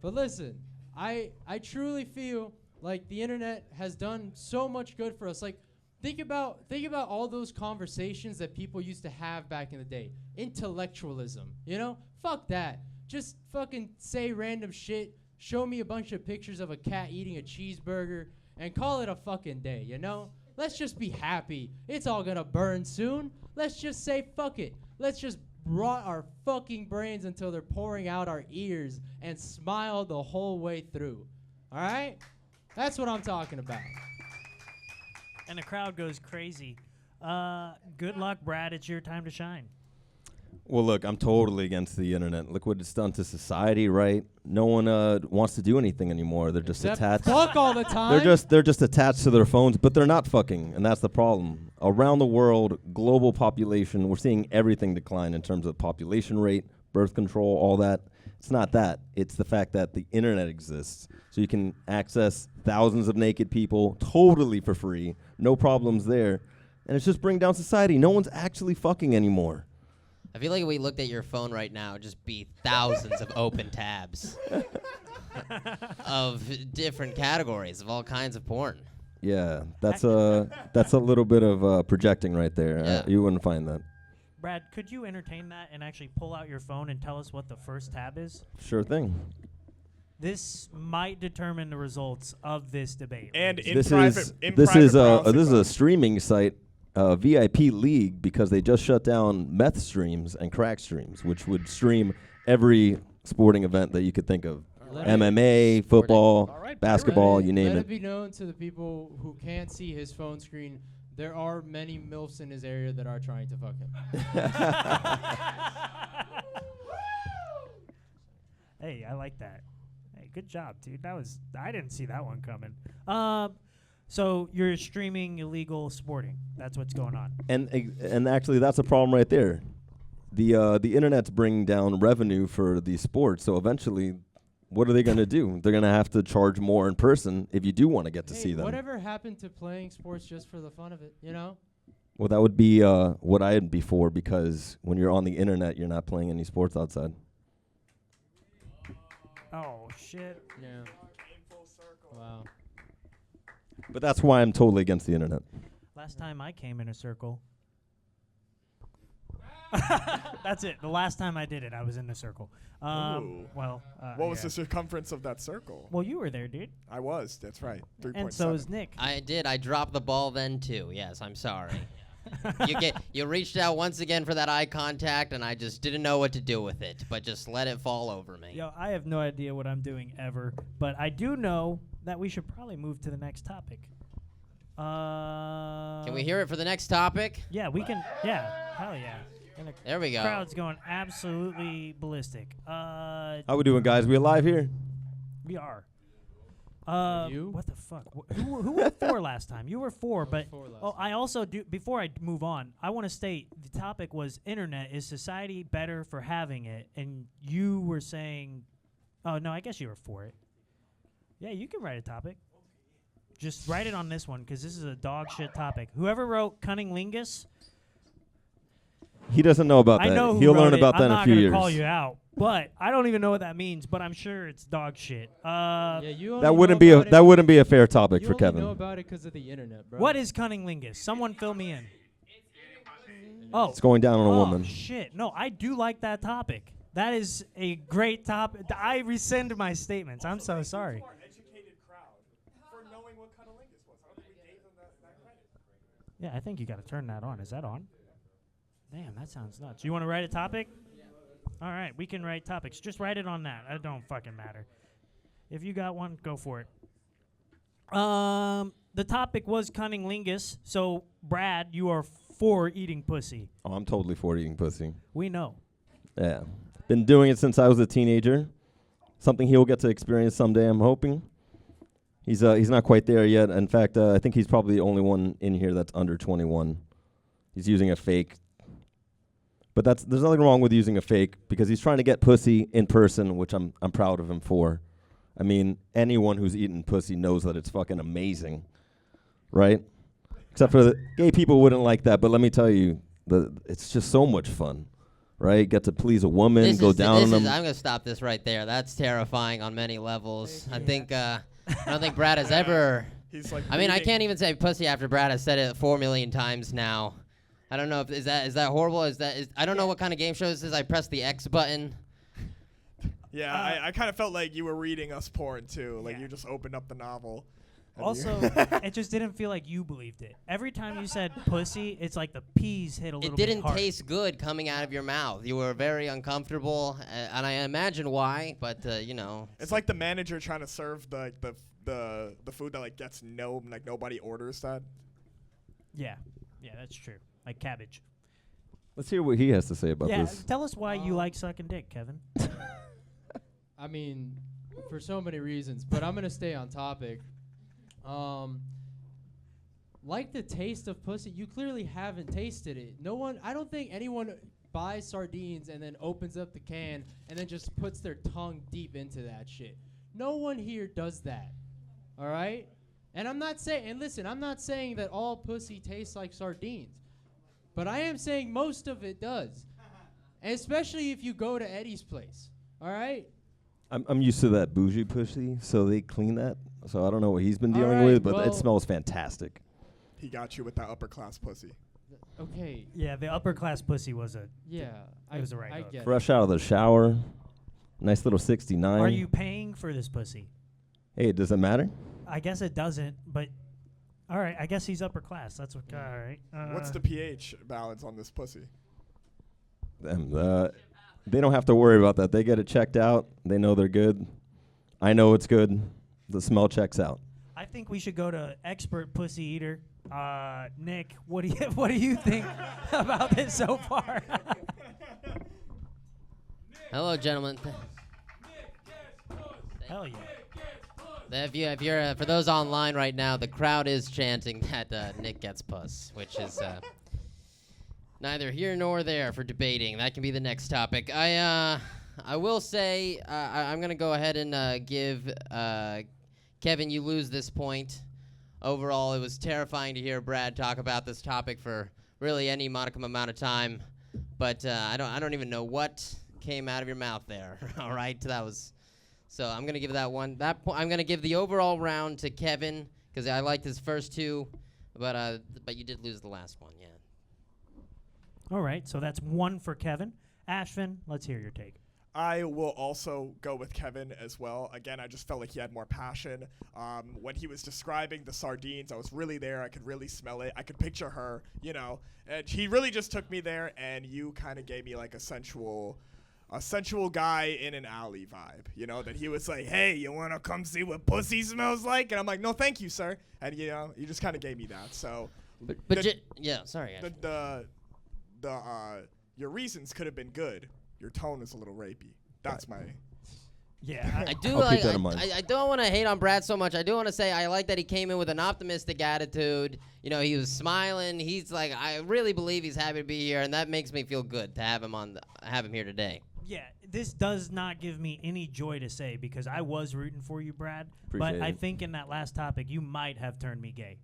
G: But listen, I truly feel like the internet has done so much good for us. Like, think about all those conversations that people used to have back in the day. Intellectualism, Fuck that. Just fucking say random shit. Show me a bunch of pictures of a cat eating a cheeseburger and call it a fucking day, Let's just be happy. It's all gonna burn soon. Let's just say fuck it. Let's just rot our fucking brains until they're pouring out our ears and smile the whole way through. All right? That's what I'm talking about.
B: And the crowd goes crazy. Good luck, Brad. It's your time to shine.
H: Well, look, I'm totally against the internet. Look what it's done to society, right? No one wants to do anything anymore. They're just
G: Except
H: attached.
G: fuck all the time.
H: They're just attached to their phones, but they're not fucking, and that's the problem. Around the world, global population, we're seeing everything decline in terms of population rate, birth control, all that. It's not that. It's the fact that the internet exists, so you can access thousands of naked people totally for free, no problems there, and it's just bringing down society. No one's actually fucking anymore.
D: I feel like if we looked at your phone right now, it'd just be thousands of open tabs of different categories of all kinds of porn.
H: Yeah, that's a little bit of projecting right there.
D: Yeah.
H: You wouldn't find that.
B: Brad, could you entertain that and actually pull out your phone and tell us what the first tab is?
H: Sure thing.
B: This might determine the results of this debate.
C: And
B: ladies.
C: in
H: This
C: private,
H: is
C: in
H: this
C: private
H: is
C: browsing
H: this is a
C: mode.
H: streaming site, VIP League, because they just shut down meth streams and crack streams, which would stream every sporting event that you could think of.
G: Let
H: MMA, football,
A: All right,
H: basketball,
G: Let
H: you name
G: let
H: it.
G: be known to the people who can't see his phone screen, there are many MILFs in his area that are trying to fuck him.
B: Hey, I like that. Hey, good job, dude. I didn't see that one coming. So you're streaming illegal sporting. That's what's going on.
H: And actually, that's a problem right there. The internet's bringing down revenue for these sports, so eventually, what are they going to do? They're going to have to charge more in person if you do want to get to
G: Hey,
H: see them.
G: whatever happened to playing sports just for the fun of it, you know?
H: Well, that would be what I had before, because when you're on the internet, you're not playing any sports outside.
B: Oh shit.
G: Yeah. Wow.
H: But that's why I'm totally against the internet.
B: Last time I came in a circle. That's it. The last time I did it, I was in the circle.
C: Ooh.
B: Well,
C: What was
B: yeah.
C: the circumference of that circle?
B: Well, you were there, dude.
C: I was. That's right. 3.7.
B: And so is Nick.
D: I did. I dropped the ball then too. Yes, I'm sorry. You reached out once again for that eye contact, and I just didn't know what to do with it. But just let it fall over me.
B: Yo, I have no idea what I'm doing ever, but I do know that we should probably move to the next topic.
D: Can we hear it for the next topic?
B: Yeah, we can. Yeah, hell yeah. And the
D: There we go.
B: crowd's going absolutely ballistic.
H: How we doing, guys? We alive here?
B: We are.
G: You?
B: What the fuck? Who were 4 last time? You were 4, but
G: 4 last
B: I also do. Before I move on, I want to state the topic was internet. Is society better for having it? And you were saying, oh no, I guess you were for it. Yeah, you can write a topic. Just write it on this one because this is a dog shit topic. Whoever wrote Cunnilingus,
H: He doesn't know about
B: I
H: that.
B: know who
H: He'll
B: wrote
H: learn
B: it.
H: about that
B: I'm
H: in a
B: not
H: few
B: gonna
H: years.
B: call you out, but I don't even know what that means. But I'm sure it's dog shit.
G: Yeah, you only
H: That
G: know
H: wouldn't be a
G: about it-
H: that wouldn't be a fair topic
G: you
H: for
G: only
H: Kevin.
G: know about it because of the internet, bro.
B: What is Cunnilingus? Someone fill me in. Oh,
H: It's going down on a
B: oh,
H: woman.
B: shit. No, I do like that topic. That is a great topic. I rescind my statements. I'm so sorry.
C: Educated crowd for knowing what cunnilingus was. I don't think we gave them that credit.
B: Yeah, I think you got to turn that on. Is that on? Damn, that sounds nuts. You want to write a topic? All right, we can write topics. Just write it on that. It don't fucking matter. If you got one, go for it. The topic was cunnilingus. So, Brad, you are for eating pussy.
H: Oh, I'm totally for eating pussy.
B: We know.
H: Yeah. Been doing it since I was a teenager. Something he'll get to experience someday, I'm hoping. He's not quite there yet. In fact, I think he's probably the only one in here that's under 21. He's using a fake. But there's nothing wrong with using a fake because he's trying to get pussy in person, which I'm proud of him for. I mean, anyone who's eaten pussy knows that it's fucking amazing, right? Except for the gay people wouldn't like that, but let me tell you, it's just so much fun, right? Get to please a woman, go down on them.
D: I'm gonna stop this right there. That's terrifying on many levels. I think I don't think Brad has ever.
C: He's like.
D: I mean, I
C: reading-
D: can't even say pussy after Brad has said it 4 million times now. I don't know if is that horrible. I don't know what kind of game show this is. I pressed the X button.
C: Yeah, I kind of felt like you were reading us porn too. Like
B: Yeah.
C: you just opened up the novel. and you-
B: Also, it just didn't feel like you believed it. Every time you said pussy, it's like the P's hit a little
D: It
B: bit
D: didn't
B: hard.
D: taste good coming out of your mouth. You were very uncomfortable, and I imagine why. But
C: It's like the manager trying to serve the food that like gets nobody orders that.
B: Yeah, that's true. Like cabbage.
H: Let's hear what he has to say about
B: Yeah,
H: this.
B: tell us why you like sucking dick, Kevin.
G: I mean, for so many reasons, but I'm gonna stay on topic. Like the taste of pussy, you clearly haven't tasted it. I don't think anyone buys sardines and then opens up the can and then just puts their tongue deep into that shit. No one here does that. All right? And I'm not saying that all pussy tastes like sardines. But I am saying most of it does. And especially if you go to Eddie's place. All right?
H: I'm used to that bougie pussy, so they clean that. So I don't know what he's been
G: All
H: dealing
G: right,
H: with, but
G: well-
H: it smells fantastic.
C: He got you with that upper class pussy.
G: Okay.
B: Yeah, the upper class pussy was a.
G: Yeah.
B: It was the right
G: I
B: hook.
G: get it.
H: Fresh out of the shower. Nice little 69.
B: Are you paying for this pussy?
H: Hey, does it matter?
B: I guess it doesn't, but all right. I guess he's upper class. That's what. All right.
C: What's the pH balance on this pussy?
H: They don't have to worry about that. They get it checked out. They know they're good. I know it's good. The smell checks out.
B: I think we should go to expert pussy eater. Nick, what do you think about this so far?
D: Hello, gentlemen.
B: Hell yeah.
D: If you're for those online right now, the crowd is chanting that Nick gets puss, which is neither here nor there for debating. That can be the next topic. I will say I'm gonna go ahead and give Kevin, you lose this point. Overall, it was terrifying to hear Brad talk about this topic for really any modicum amount of time. But I don't even know what came out of your mouth there. All right, that was. So I'm gonna give that one. I'm gonna give the overall round to Kevin because I liked his first two, but you did lose the last one. Yeah.
B: All right, so that's one for Kevin. Ashvin, let's hear your take.
C: I will also go with Kevin as well. Again, I just felt like he had more passion. When he was describing the sardines, I was really there. I could really smell it. I could picture her, and he really just took me there, and you kind of gave me like a sensual guy in an alley vibe, that he was like, hey, you want to come see what pussy smells like? And I'm like, no, thank you, sir. And, you just kind of gave me that. So,
D: yeah, sorry.
C: Your reasons could have been good. Your tone is a little rapey. That's my.
B: Yeah,
D: I do.
H: I'll keep that in mind.
D: I don't want to hate on Brad so much. I do want to say I like that he came in with an optimistic attitude. He was smiling. He's like, I really believe he's happy to be here, and that makes me feel good to have him here today.
B: Yeah, this does not give me any joy to say because I was rooting for you, Brad. But I think in that last topic, you might have turned me gay.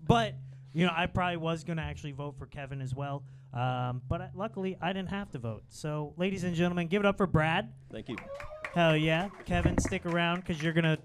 B: But, I probably was going to actually vote for Kevin as well. But luckily, I didn't have to vote. So, ladies and gentlemen, give it up for Brad.
H: Thank you.
B: Hell yeah. Kevin, stick around because you're going to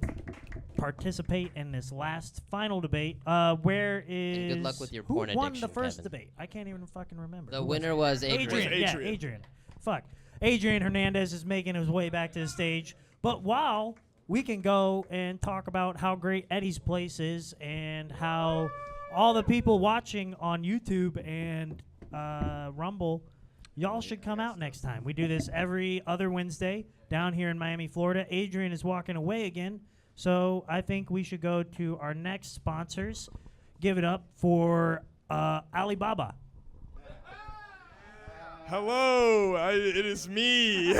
B: participate in this last final debate. Where is...
D: And good luck with your
B: who
D: porn
B: won
D: addiction,
B: the first
D: Kevin.
B: debate? I can't even fucking remember.
D: The winner was Adrien.
B: Yeah, Adrien. Fuck. Adrien Hernandez is making his way back to the stage. But while we can go and talk about how great Eddie's Place is and how all the people watching on YouTube and Rumble, y'all should come out next time. We do this every other Wednesday down here in Miami, Florida. Adrien is walking away again. So I think we should go to our next sponsors. Give it up for Alibaba.
C: Hello, it is me.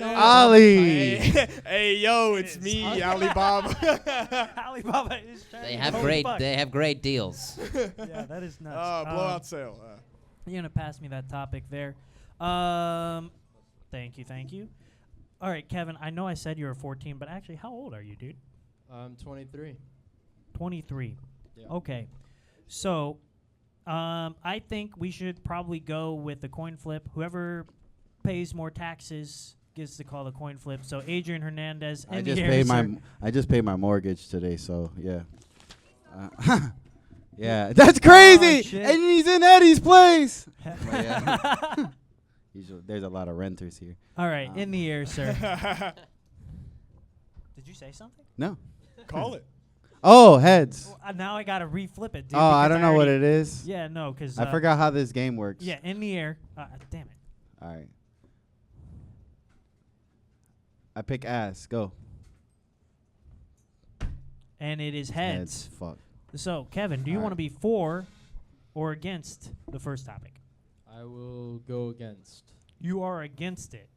F: Ali.
C: Hey, yo, it's me, Alibaba.
B: Alibaba is trying
D: They
B: to
D: have
B: holy fuck.
D: great deals.
B: Yeah, that is nuts.
C: Blowout sale.
B: You're going to pass me that topic there. Thank you. All right, Kevin, I know I said you were 14, but actually, how old are you, dude?
G: I'm 23.
B: 23.
G: Yeah.
B: Okay. So, I think we should probably go with the coin flip. Whoever pays more taxes gets to call the coin flip. So, Adrien Hernandez.
F: I just paid my mortgage today, so yeah. Yeah, that's crazy.
B: shit.
F: And he's in Eddie's place.
B: But
F: Yeah. There's a lot of renters here.
B: All right, in the air, sir. Did you say something?
F: No.
C: Call it.
F: Oh, heads.
B: Well, now I got to reflip it, dude.
F: Oh, I
B: because
F: don't know what
B: already-
F: it is.
B: Yeah, no, because...
F: I forgot how this game works.
B: Yeah, in the air. Damn it.
F: All right. I pick ass. Go.
B: And it is heads.
F: Fuck.
B: So, Kevin, do you
F: All
B: want to
F: right.
B: be for or against the first topic?
G: I will go against.
B: You are against it.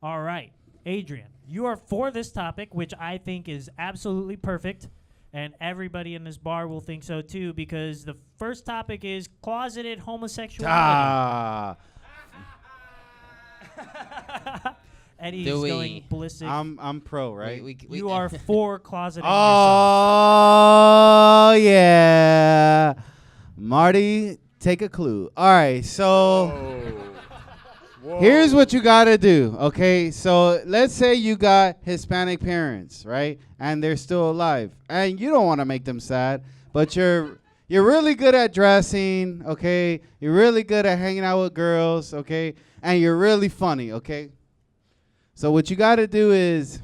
B: All right. Adrien, you are for this topic, which I think is absolutely perfect. And everybody in this bar will think so, too, because the first topic is closeted homosexuality.
F: Ah.
B: Eddie's
D: Do we-
B: going ballistic.
F: I'm pro, right?
B: You are for closeting yourself.
F: Oh yeah, Marty, take a clue. All right, so Here's what you gotta do, okay? So let's say you got Hispanic parents, right? And they're still alive, and you don't want to make them sad, but you're really good at dressing, okay? You're really good at hanging out with girls, okay? And you're really funny, okay? So what you gotta do is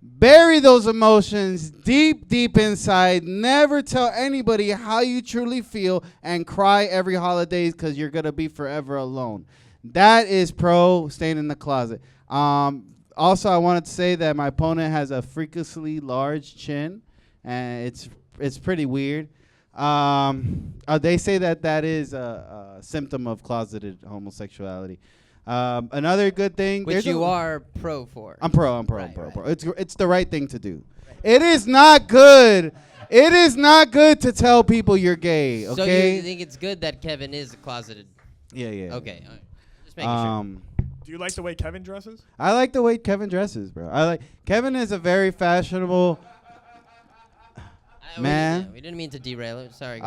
F: bury those emotions deep, deep inside. Never tell anybody how you truly feel, and cry every holiday because you're gonna be forever alone. That is pro staying in the closet. Also, I wanted to say that my opponent has a freakishly large chin, and it's pretty weird. They say that is a symptom of closeted homosexuality. Another good thing,
D: Which you are pro for.
F: I'm pro.
D: Right.
F: It's the right thing to do. It is not good. It is not good to tell people you're gay. Okay.
D: So you think it's good that Kevin is closeted?
F: Yeah.
D: Okay. All right. Just making sure.
C: Do you like the way Kevin dresses?
F: I like the way Kevin dresses, bro. Kevin is a very fashionable man.
D: We didn't mean to derail it. Sorry.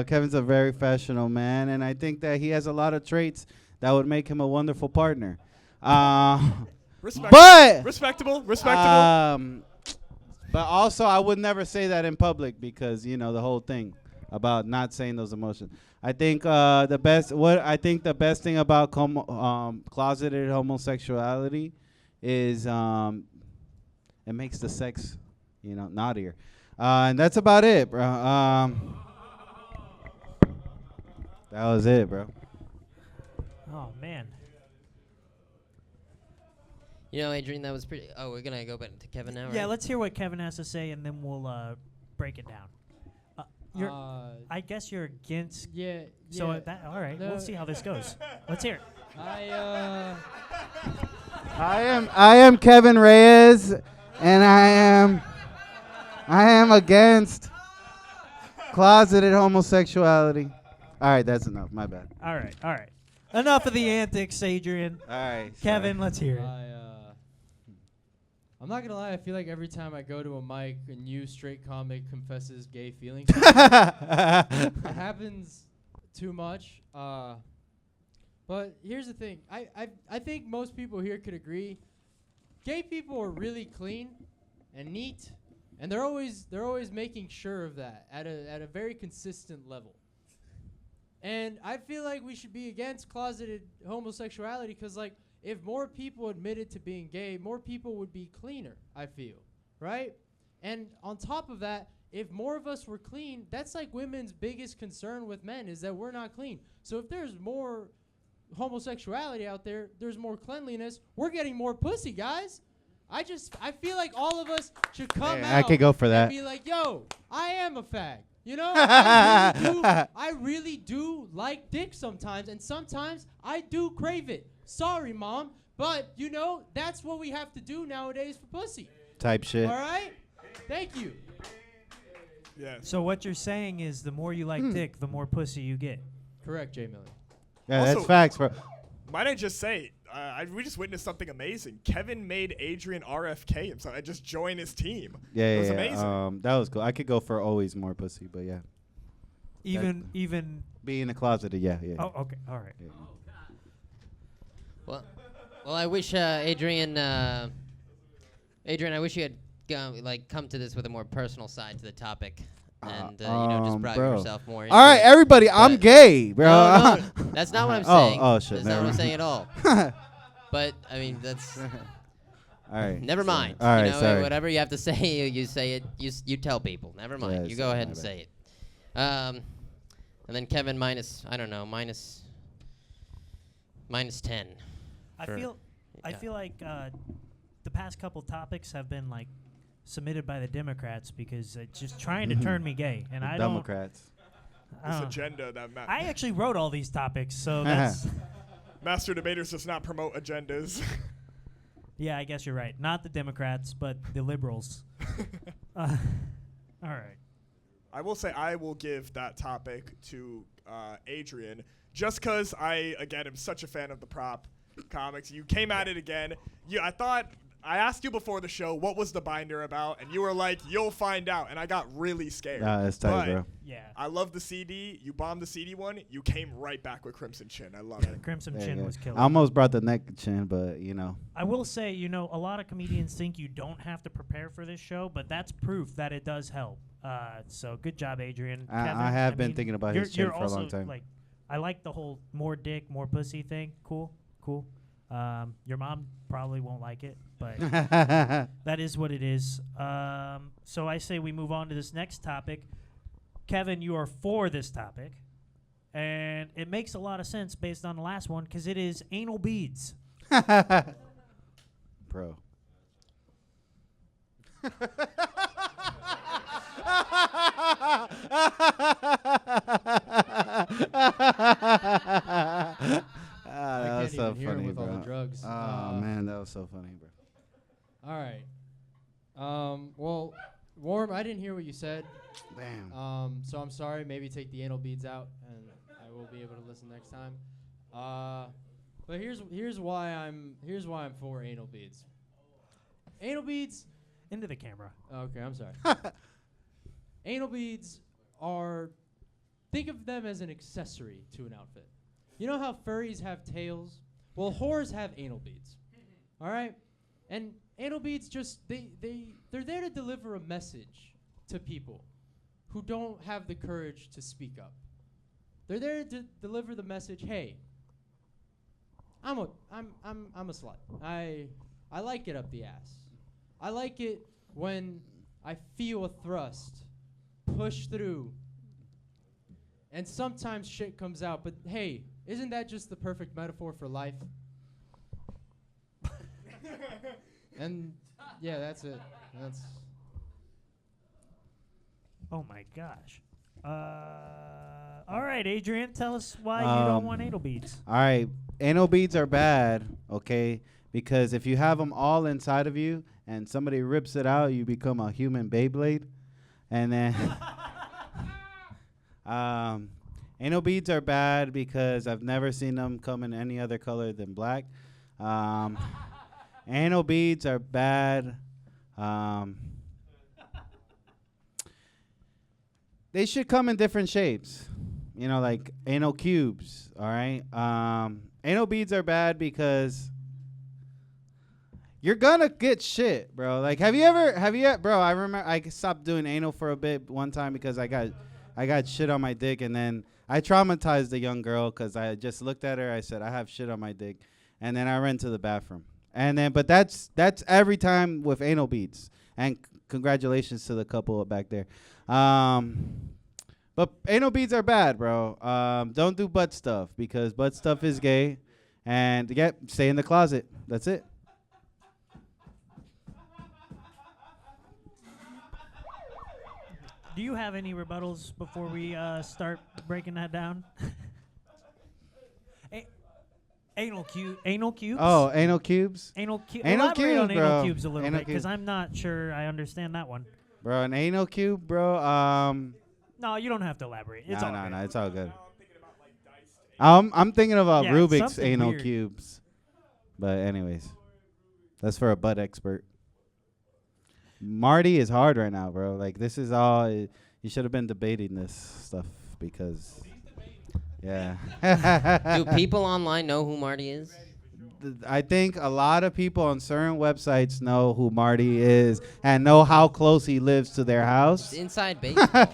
F: Kevin's a very fashionable man, and I think that he has a lot of traits that would make him a wonderful partner.
C: Respectable.
F: But also, I would never say that in public because the whole thing about not saying those emotions. I think the best thing about closeted homosexuality is it makes the sex naughtier, and that's about it, bro. That was it, bro.
B: Oh man.
D: Adrien, that was pretty. Oh, we're gonna go back to Kevin now.
B: Yeah,
D: right?
B: let's hear what Kevin has to say, and then we'll break it down. I guess you're against.
G: Yeah.
B: So all right,
G: No.
B: we'll see how this goes. Let's hear it.
F: I am Kevin Reyes, and I am against closeted homosexuality. All right, that's enough. My bad.
B: All right. Enough of the antics, Adrien.
F: All right,
B: Kevin, let's hear it.
G: I'm not gonna lie. I feel like every time I go to a mic, a new straight comic confesses gay feelings. It happens too much. But here's the thing. I think most people here could agree. Gay people are really clean and neat, and they're always making sure of that at a very consistent level. And I feel like we should be against closeted homosexuality because, if more people admitted to being gay, more people would be cleaner, I feel, right? And on top of that, if more of us were clean, that's women's biggest concern with men is that we're not clean. So if there's more homosexuality out there, there's more cleanliness, we're getting more pussy, guys. I feel like all of us should come out
F: I could go for that.
G: and be like, yo, I am a fag. I really do like dick sometimes, and sometimes I do crave it. Sorry, Mom, but that's what we have to do nowadays for pussy.
F: Type shit.
G: All right? Thank you.
C: Yeah.
B: So what you're saying is the more you like dick, the more pussy you get.
G: Correct, Jay Miller.
F: Yeah,
C: Also-
F: that's facts, bro.
C: Might I just say, we just witnessed something amazing. Kevin made Adrien RFK himself. I just joined his team.
F: Yeah,
C: it was amazing.
F: That was cool. I could go for always more pussy, but yeah.
B: Even
F: Be in the closet, yeah.
B: Oh, okay. All right.
F: Yeah.
D: Well, I wish Adrien, I wish you had come to this with a more personal side to the topic, and just brought
F: bro.
D: yourself more.
F: All right, everybody, I'm gay, bro.
D: No, that's not what I'm saying.
F: Oh, shit.
D: That's not what I'm saying at all. But I mean, that's.
F: All right.
D: Never mind.
F: All right, sorry.
D: Whatever you have to say, you say it. You tell people. Never mind.
F: Yeah,
D: You go
F: sorry,
D: ahead
F: my
D: and
F: bad.
D: say it. And then Kevin minus 10.
B: I
D: Sure.
B: feel like the past couple topics have been submitted by the Democrats because it's just trying to turn me gay, and I don't.
F: Democrats.
C: This agenda that
B: I actually wrote all these topics, so that's.
C: Master Debaters does not promote agendas.
B: Yeah, I guess you're right. Not the Democrats, but the liberals. All right.
C: I will say I will give that topic to Adrien just because I, again, am such a fan of the prop comics. You came at it again. I thought I asked you before the show what was the binder about, and you were like, "You'll find out," and I got really scared.
F: Nah, it's tight,
C: But
F: bro.
B: Yeah.
C: I love the CD. You bombed the CD one. You came right back with Crimson Chin. I love it.
B: Crimson
F: There you
B: Chin
F: go.
B: was killer.
F: I almost brought the neck chin, but
B: I will say, a lot of comedians think you don't have to prepare for this show, but that's proof that it does help. So good job, Adrien. Kevin,
F: I have been thinking about his chin
B: you're
F: for a long
B: also,
F: time.
B: Like, I like the whole more dick, more pussy thing. Cool. Your mom probably won't like it, but that is what it is. So I say we move on to this next topic. Kevin, you are for this topic, and it makes a lot of sense based on the last one because it is anal beads.
F: Bro.
G: I
F: That was
G: can't
F: so
G: even hear him
F: funny,
G: with all
F: bro.
G: the drugs.
F: Oh man, that was so funny, bro.
G: All right. Well, Warm, I didn't hear what you said.
F: Damn.
G: So I'm sorry. Maybe take the anal beads out, and I will be able to listen next time. But here's why I'm for anal beads. Anal beads.
B: Into the camera.
G: Okay, I'm sorry. Anal beads are. Think of them as an accessory to an outfit. You know how furries have tails? Well, whores have anal beads. All right? And anal beads just they're there to deliver a message to people who don't have the courage to speak up. They're there to deliver the message, "Hey, I'm a slut. I like it up the ass. I like it when I feel a thrust push through. And sometimes shit comes out, but hey, isn't that just the perfect metaphor for life?" And yeah, that's it. That's
B: Oh my gosh. All right, Adrien, tell us why you don't want anal beads.
F: All right, anal beads are bad, okay? Because if you have them all inside of you and somebody rips it out, you become a human Beyblade. And then anal beads are bad because I've never seen them come in any other color than black. Anal beads are bad. They should come in different shapes. Like anal cubes, all right? Anal beads are bad because you're gonna get shit, bro. Like, bro, I remember I stopped doing anal for a bit one time because I got shit on my dick, and then I traumatized a young girl because I just looked at her, I said, "I have shit on my dick," and then I ran to the bathroom. And then, but that's every time with anal beads. And congratulations to the couple back there. But anal beads are bad, bro. Don't do butt stuff because butt stuff is gay. And stay in the closet. That's it.
B: Do you have any rebuttals before we start breaking that down? Anal cubes.
F: Oh, anal cubes?
B: Anal cubes.
F: Anal
B: Elaborate
F: cubes,
B: on anal
F: bro.
B: cubes a little
F: Anal
B: bit, because
F: cubes.
B: I'm not sure I understand that one.
F: Bro, an anal cube, bro.
B: No, you don't have to elaborate. It's all good.
F: No, it's all good. I'm thinking about
B: Yeah,
F: Rubik's
B: something
F: anal
B: weird.
F: cubes. But anyways, that's for a butt expert. Marty is hard right now, bro. Like, this is all. You should have been debating this stuff because, yeah.
D: Do people online know who Marty is?
F: I think a lot of people on certain websites know who Marty is and know how close he lives to their house.
D: It's inside baseball.
B: Yeah.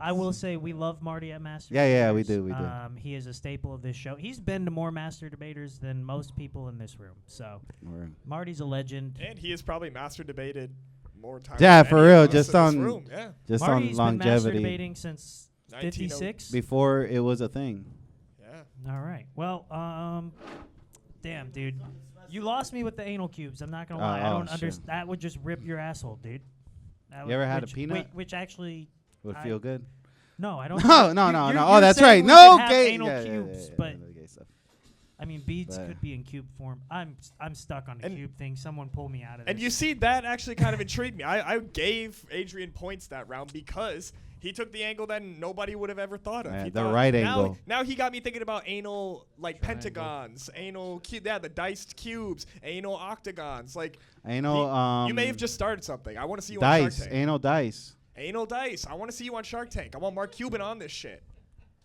B: I will say we love Marty at Master
F: Yeah,
B: Debaters.
F: we do.
B: He is a staple of this show. He's been to more Master Debaters than most people in this room. So Marty's a legend.
C: And he has probably master debated more times.
F: Yeah,
C: than
F: for
C: any
F: real,
C: of us
F: just
C: in this
F: on-
C: room. Yeah.
F: Just
B: Marty's
F: on
B: been master
F: longevity.
B: debating since 56.
F: Before it was a thing.
C: Yeah.
B: All right. Well, damn, dude. You lost me with the anal cubes. I'm not going to lie. I don't
F: shit.
B: understand. That would just rip your asshole, dude. That
F: You ever had a
B: which-
F: peanut?
B: Which actually...
F: Would
B: I-
F: feel good.
B: No, I don't.
F: No.
B: You're
F: Oh, that's
B: saying
F: right.
B: we
F: No
B: could have
F: gay.
B: anal
F: Yeah,
B: cubes, but
F: no gay stuff.
B: I mean, beads
F: But-
B: could be in cube form. I'm stuck on the
C: And-
B: cube thing. Someone pull me out of this.
C: And you see, that actually kind of intrigued me. I gave Adrien points that round because He took the angle that nobody would have ever thought of.
F: Yeah,
C: He
F: the
C: thought-
F: right
C: now,
F: angle.
C: Now he got me thinking about anal like
G: Triangle.
C: pentagons, the diced cubes, anal octagons. Like
F: Anal.
C: you may have just started something. I want to see you on Shark
F: dice.
C: Tank.
F: Anal dice.
C: Anal dice. I want to see you on Shark Tank. I want Mark Cuban on this shit.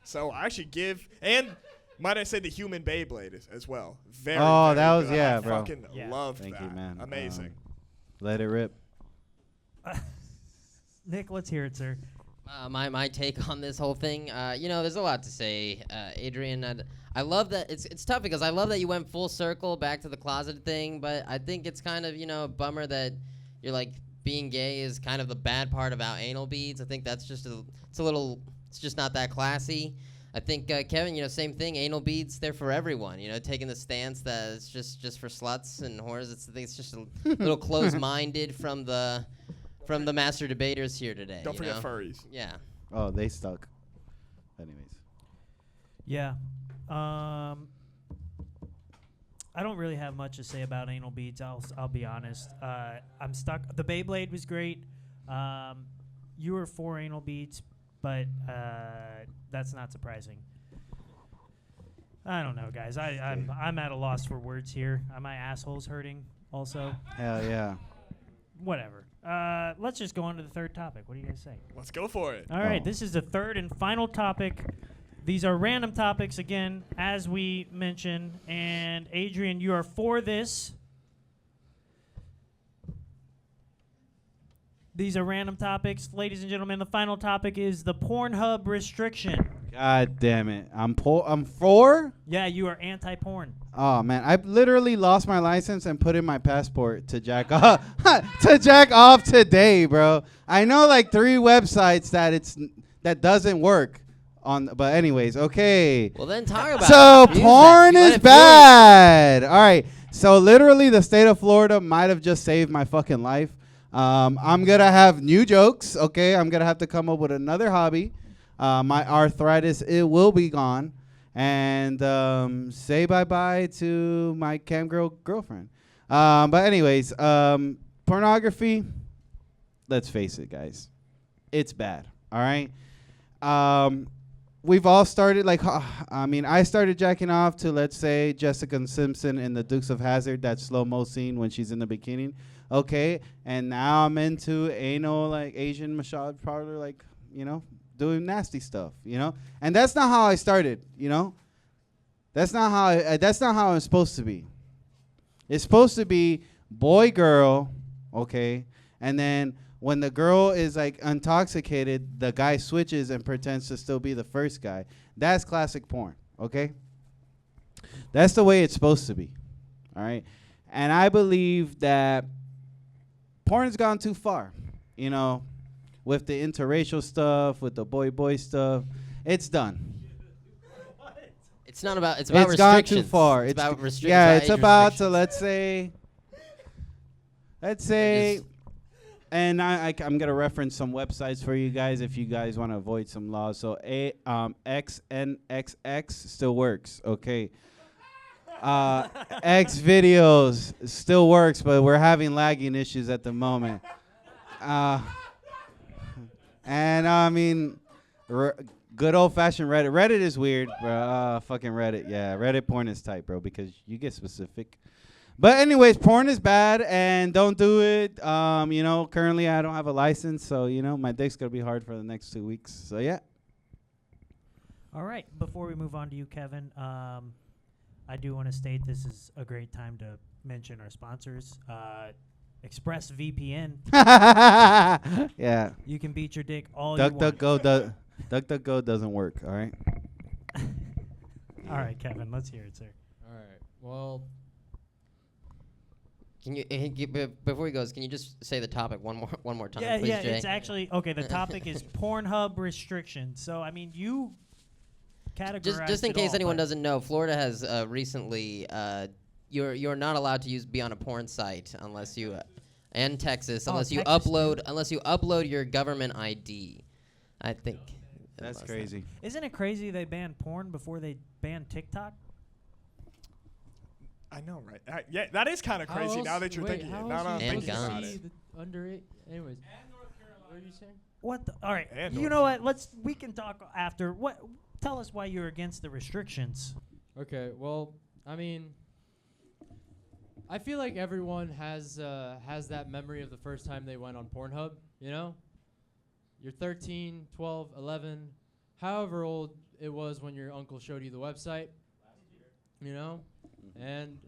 C: So I should give and. Might I say the human Beyblade as well? Very.
F: Oh,
C: very
F: that was-
C: good.
F: yeah,
C: I
F: bro.
C: fucking
B: Yeah.
C: loved
F: Thank
C: that.
F: you, man.
C: Amazing.
F: Let it rip.
B: Nick, let's hear it, sir.
D: My take on this whole thing, there's a lot to say. Adrien, I love that it's tough because I love that you went full circle back to the closet thing, but I think it's kind of a bummer that you're like being gay is kind of the bad part about anal beads. I think that's just it's just not that classy. I think Kevin, same thing. Anal beads, they're for everyone. Taking the stance that it's just for sluts and whores. It's just a little close-minded from the master debaters here today.
C: Don't forget furries.
D: Yeah.
F: Oh, they stuck. Anyways.
B: Yeah. I don't really have much to say about anal beads. I'll be honest. I'm stuck. The Beyblade was great. You were for anal beads, but that's not surprising. I don't know, guys. I'm at a loss for words here. My asshole's hurting. Also,
F: Hell yeah.
B: whatever. Let's just go on to the third topic. What do you guys say?
C: Let's go for it.
B: All right,
F: Oh.
B: this is the third and final topic. These are random topics, again, as we mentioned. And, Adrien, you are for this. These are random topics. Ladies and gentlemen, the final topic is the Pornhub restriction.
F: God damn it. I'm for?
B: Yeah, you are anti-porn.
F: Oh man, I literally lost my license and put in my passport to jack off to jack off today, bro. I know like 3 websites that doesn't work on, but anyways, okay.
D: Well, then talk about
F: So
D: it. Use
F: porn
D: that. You
F: is
D: let it
F: bad. All right. So literally, the state of Florida might have just saved my fucking life. I'm gonna have new jokes. Okay, I'm gonna have to come up with another hobby. My arthritis, it will be gone, and say bye bye to my cam girlfriend. But anyways, pornography. Let's face it, guys, it's bad. All right. We've all started I started jacking off to, let's say, Jessica Simpson in the Dukes of Hazzard, that slow-mo scene when she's in the bikini. Okay, and now I'm into anal, like Asian massage parlor, doing nasty stuff, And that's not how I started, That's not how it's supposed to be. It's supposed to be boy, girl, okay, and then when the girl is like intoxicated, the guy switches and pretends to still be the first guy. That's classic porn, okay? That's the way it's supposed to be, all right? And I believe that porn's gone too far, with the interracial stuff, with the boy stuff. It's done.
D: It's not about. It's about
F: It's gone
D: restrictions.
F: too far.
D: It's about restrictions.
F: Yeah, it's
D: age
F: about to
D: restrictions.
F: let's say, and I'm gonna reference some websites for you guys if you guys want to avoid some laws. So XNXX still works, okay. X videos still works, but we're having lagging issues at the moment. And I mean, good old fashioned Reddit. Reddit is weird, bro. Fucking Reddit. Yeah, Reddit porn is tight, bro, because you get specific. But anyways, porn is bad, and don't do it. Currently I don't have a license, so my dick's gonna be hard for the next 2 weeks. So yeah.
B: All right, before we move on to you, Kevin, I do want to state this is a great time to mention our sponsors. ExpressVPN.
F: Yeah.
B: You can beat your dick all you want.
F: DuckDuckGo doesn't work. All right.
B: All right, Kevin, let's hear it, sir.
G: All right. Well,
D: Can you before he goes? Can you just say the topic one more time,
B: Yeah,
D: please,
B: yeah,
D: Jay?
B: it's actually okay. The topic is Pornhub restrictions. So I mean, you categorize
D: Just in
B: it
D: case
B: all,
D: anyone
B: but-
D: doesn't know, Florida has recently you're not allowed to be on a porn site unless you and Texas unless you
B: Texas
D: upload your government ID. I think
F: That's crazy.
B: Isn't it crazy they banned porn before they banned TikTok?
C: I know, right? Yeah, that is kind of crazy now that you're thinking it. Now that I'm
D: And
C: thinking about
D: guns.
C: it.
G: Under it. Anyways. What are you saying?
B: What? All right.
C: And
B: You know what? We can talk after. What? Tell us why you're against the restrictions.
G: Okay, well, I mean, I feel like everyone has that memory of the first time they went on Pornhub, you know? You're 13, 12, 11, however old it was when your uncle showed you the website, you know? And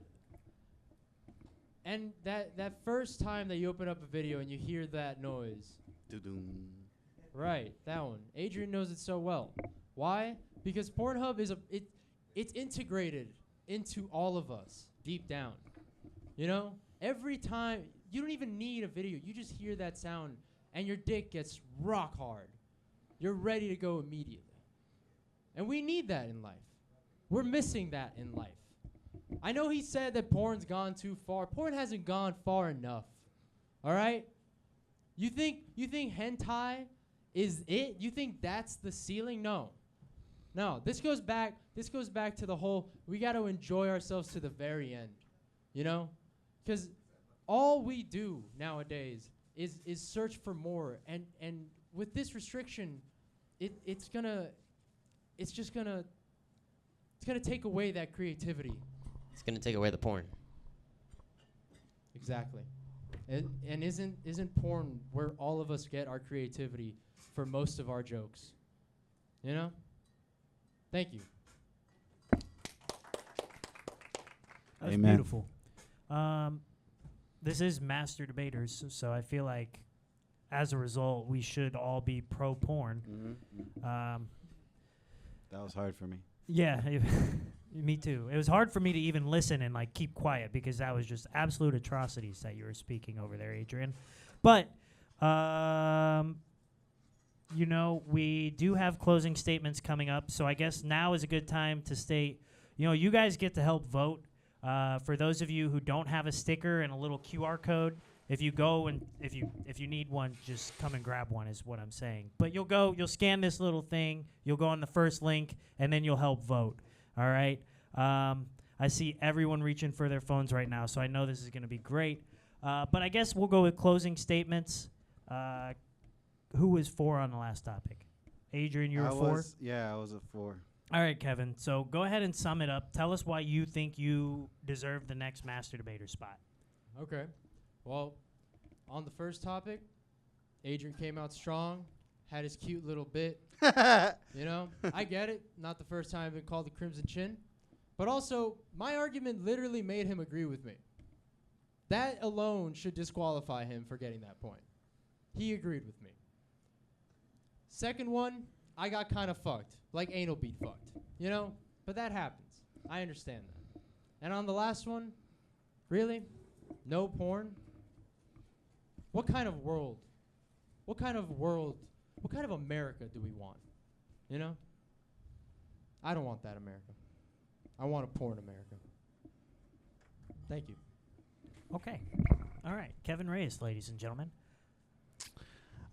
G: that first time that you open up a video and you hear that noise,
F: Doo-doom.
G: right, that one. Adrien knows it so well. Why? Because Pornhub is it's integrated into all of us deep down. You know? Every time, you don't even need a video. You just hear that sound and your dick gets rock hard. You're ready to go immediately. And we need that in life. We're missing that in life. I know he said that porn's gone too far. Porn hasn't gone far enough. All right? You think hentai is it? You think that's the ceiling? No. No, this goes back to the whole we got to enjoy ourselves to the very end. You know? Cuz all we do nowadays is search for more, and with this restriction it's going to take away that creativity.
D: It's gonna take away the porn.
G: Exactly. And isn't porn where all of us get our creativity for most of our jokes? You know? Thank you.
B: That's
F: Amen.
B: beautiful. This is Master Debaters, so I feel like as a result, we should all be pro-porn.
F: That was hard for me.
B: Yeah, me too. It was hard for me to even listen and like keep quiet because that was just absolute atrocities that you were speaking over there, Adrien. But you know, we do have closing statements coming up, so I guess now is a good time to state, you know, you guys get to help vote. For those of you who don't have a sticker and a little QR code, if you go and if you need one, just come and grab one is what I'm saying. But you'll scan this little thing, you'll go on the first link, and then you'll help vote. All right. I see everyone reaching for their phones right now, so I know this is going to be great. But I guess we'll go with closing statements. Who was 4 on the last topic? Adrien, you were 4?
F: Yeah, I was a 4.
B: All right, Kevin. So go ahead and sum it up. Tell us why you think you deserve the next Master Debater spot.
G: Okay. Well, on the first topic, Adrien came out strong, had his cute little bit. You know, I get it. Not the first time I've been called the Crimson Chin. But also, my argument literally made him agree with me. That alone should disqualify him for getting that point. He agreed with me. Second one, I got kind of fucked. Like anal beat fucked. You know? But that happens. I understand that. And on the last one, really? No porn? What kind of world? What kind of America do we want? You know? I don't want that America. I want a porn America. Thank you.
B: Okay. All right. Kevin Reyes, ladies and gentlemen.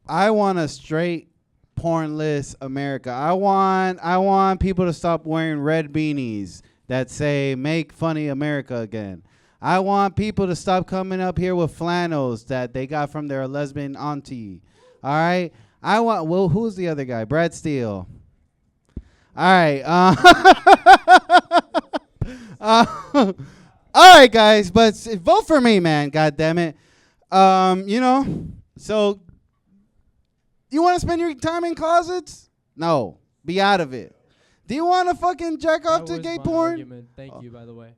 F: I want a straight pornless America. I want people to stop wearing red beanies that say "Make Funny America Again." I want people to stop coming up here with flannels that they got from their lesbian auntie. All right. Who's the other guy? Brad Steele. All right. All right, guys, but vote for me, man. God damn it. You know, so you want to spend your time in closets? No, be out of it. Do you want to fucking jack off to gay porn?
G: Argument. Thank you, by the way.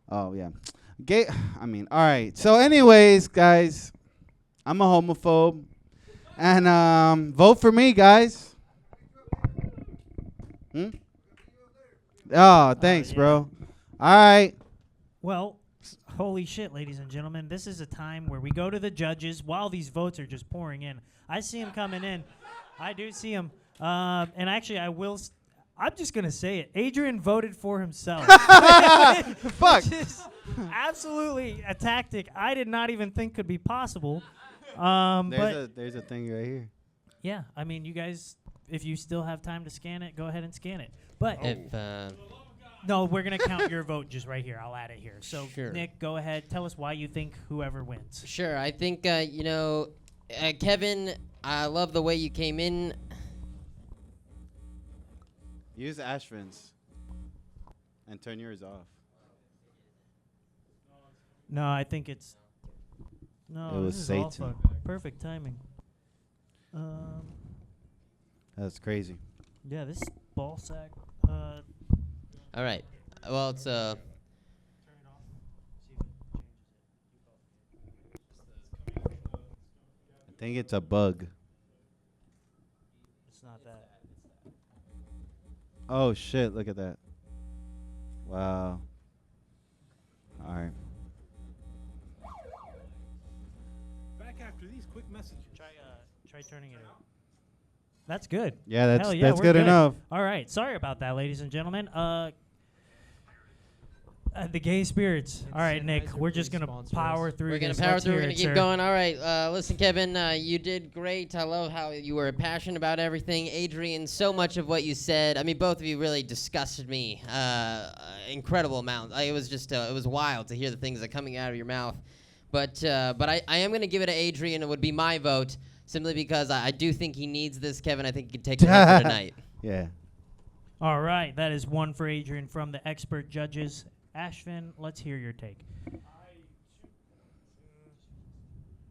F: Oh yeah, gay. I mean, all right. So, anyways, guys, I'm a homophobe, and vote for me, guys. Oh, thanks,
B: yeah.
F: bro. All right.
B: Well, holy shit, ladies and gentlemen. This is a time where we go to the judges while these votes are just pouring in. I see them coming in. I do see them. And actually, I'm just going to say it. Adrien voted for himself.
F: Fuck.
B: Which is absolutely a tactic I did not even think could be possible. But
F: There's a thing right here.
B: yeah, I mean, you guys, if you still have time to scan it, go ahead and scan it. But no, we're going to count your vote just right here. I'll add it here. So,
D: Sure.
B: Nick, go ahead. Tell us why you think whoever wins.
D: Sure. I think, Kevin I love the way you came in.
F: Use Ashvin's and turn yours off.
B: No, I think it's. No,
F: It was
B: this is all
F: Satan.
B: perfect timing.
F: That's crazy.
B: Yeah, this ball sack.
D: All right. Well, it's
F: I think it's a bug.
B: It's not that.
F: Oh shit! Look at that. Wow. All right.
I: Back after these quick messages.
B: Try turning it on. That's good.
F: Yeah, that's
B: Hell yeah,
F: that's
B: we're
F: good enough.
B: All right, sorry about that, ladies and gentlemen. The gay spirits. All right, Nick,
G: Sennheiser,
B: we're just
G: please
B: gonna
G: sponsor
B: power
G: us.
B: through.
D: we're gonna
B: this.
D: power
B: Let's
D: through.
B: hear
D: We're gonna
B: it,
D: keep
B: sir.
D: going. All right. Listen, Kevin, you did great. I love how you were passionate about everything. Adrien, so much of what you said. I mean, both of you really disgusted me. Incredible amount. It was just it was wild to hear the things that are coming out of your mouth. But I am gonna give it to Adrien. It would be my vote simply because I do think he needs this. Kevin, I think he can take it home for tonight.
F: Yeah.
B: All right, that is one for Adrien from the expert judges. Ashvin, let's hear your take.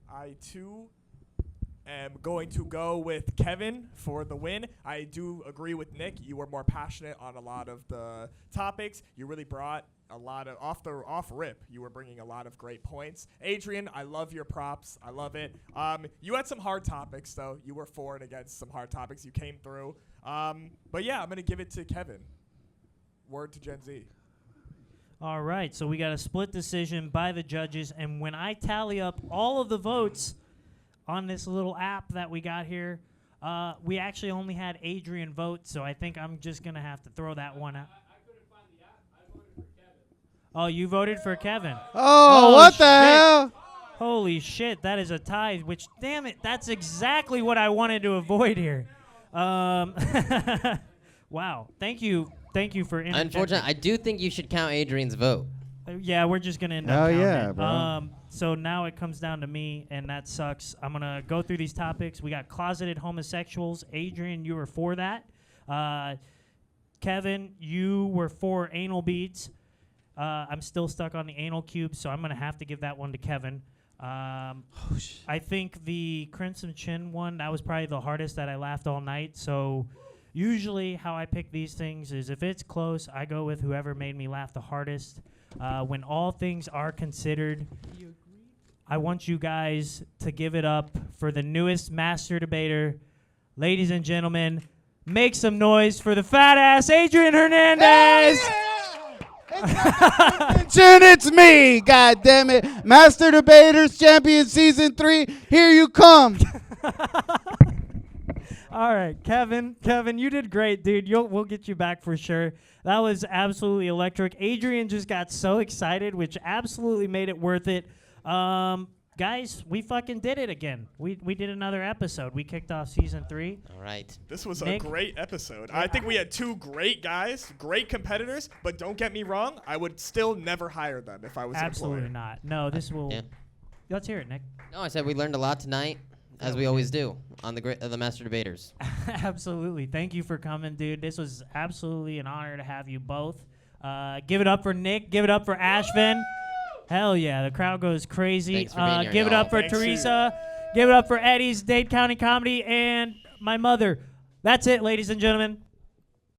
C: I too am going to go with Kevin for the win. I do agree with Nick. You were more passionate on a lot of the topics. You really brought a lot of off rip. You were bringing a lot of great points. Adrien, I love your props. I love it. You had some hard topics though. You were for and against some hard topics. You came through. But yeah, I'm gonna give it to Kevin. Word to Gen Z.
B: All right, so we got a split decision by the judges, and when I tally up all of the votes on this little app that we got here, we actually only had Adrien vote, so I think I'm just going to have to throw that one out. I couldn't find the app. I voted for Kevin. Oh, you voted for Kevin.
F: Oh, what the
B: shit.
F: hell?
B: Holy shit, that is a tie, which, damn it, that's exactly what I wanted to avoid here. Wow, thank you. Thank you for interjecting.
D: Unfortunately, I do think you should count Adrien's vote.
B: Yeah, we're just gonna end up
F: Hell
B: counting
F: yeah,
B: it.
F: bro.
B: So now it comes down to me, and that sucks. I'm gonna go through these topics. We got closeted homosexuals. Adrien, you were for that. Kevin, you were for anal beads. I'm still stuck on the anal cube, so I'm gonna have to give that one to Kevin. I think the Crimson Chin one, that was probably the hardest that I laughed all night. So usually how I pick these things is if it's close, I go with whoever made me laugh the hardest. When all things are considered, I want you guys to give it up for the newest master debater. Ladies and gentlemen, make some noise for the fat ass Adrien Hernandez.
F: It's me, god damn it. Master Debaters Champion Season 3, here you come.
B: All right, Kevin, you did great, dude. We'll get you back for sure. That was absolutely electric. Adrien just got so excited, which absolutely made it worth it. Guys, we fucking did it again. We did another episode. We kicked off season 3.
D: All right.
C: This was
B: Nick?
C: a great episode. I think we had two great guys, great competitors, but don't get me wrong, I would still never hire them if I was
B: Absolutely
C: an employer.
B: not. No, this will.
D: Yeah.
B: Let's hear it, Nick.
D: No, I said we learned a lot tonight, as we always do on the Master Debaters.
B: Absolutely. Thank you for coming, dude. This was absolutely an honor to have you both. Give it up for Nick. Give it up for Ashvin. Hell yeah, the crowd goes crazy.
D: Thanks for being here,
B: Give it
D: y'all.
B: up for
C: Thanks,
B: Teresa. Give it up for Eddie's Dade County Comedy and my mother. That's it, ladies and gentlemen.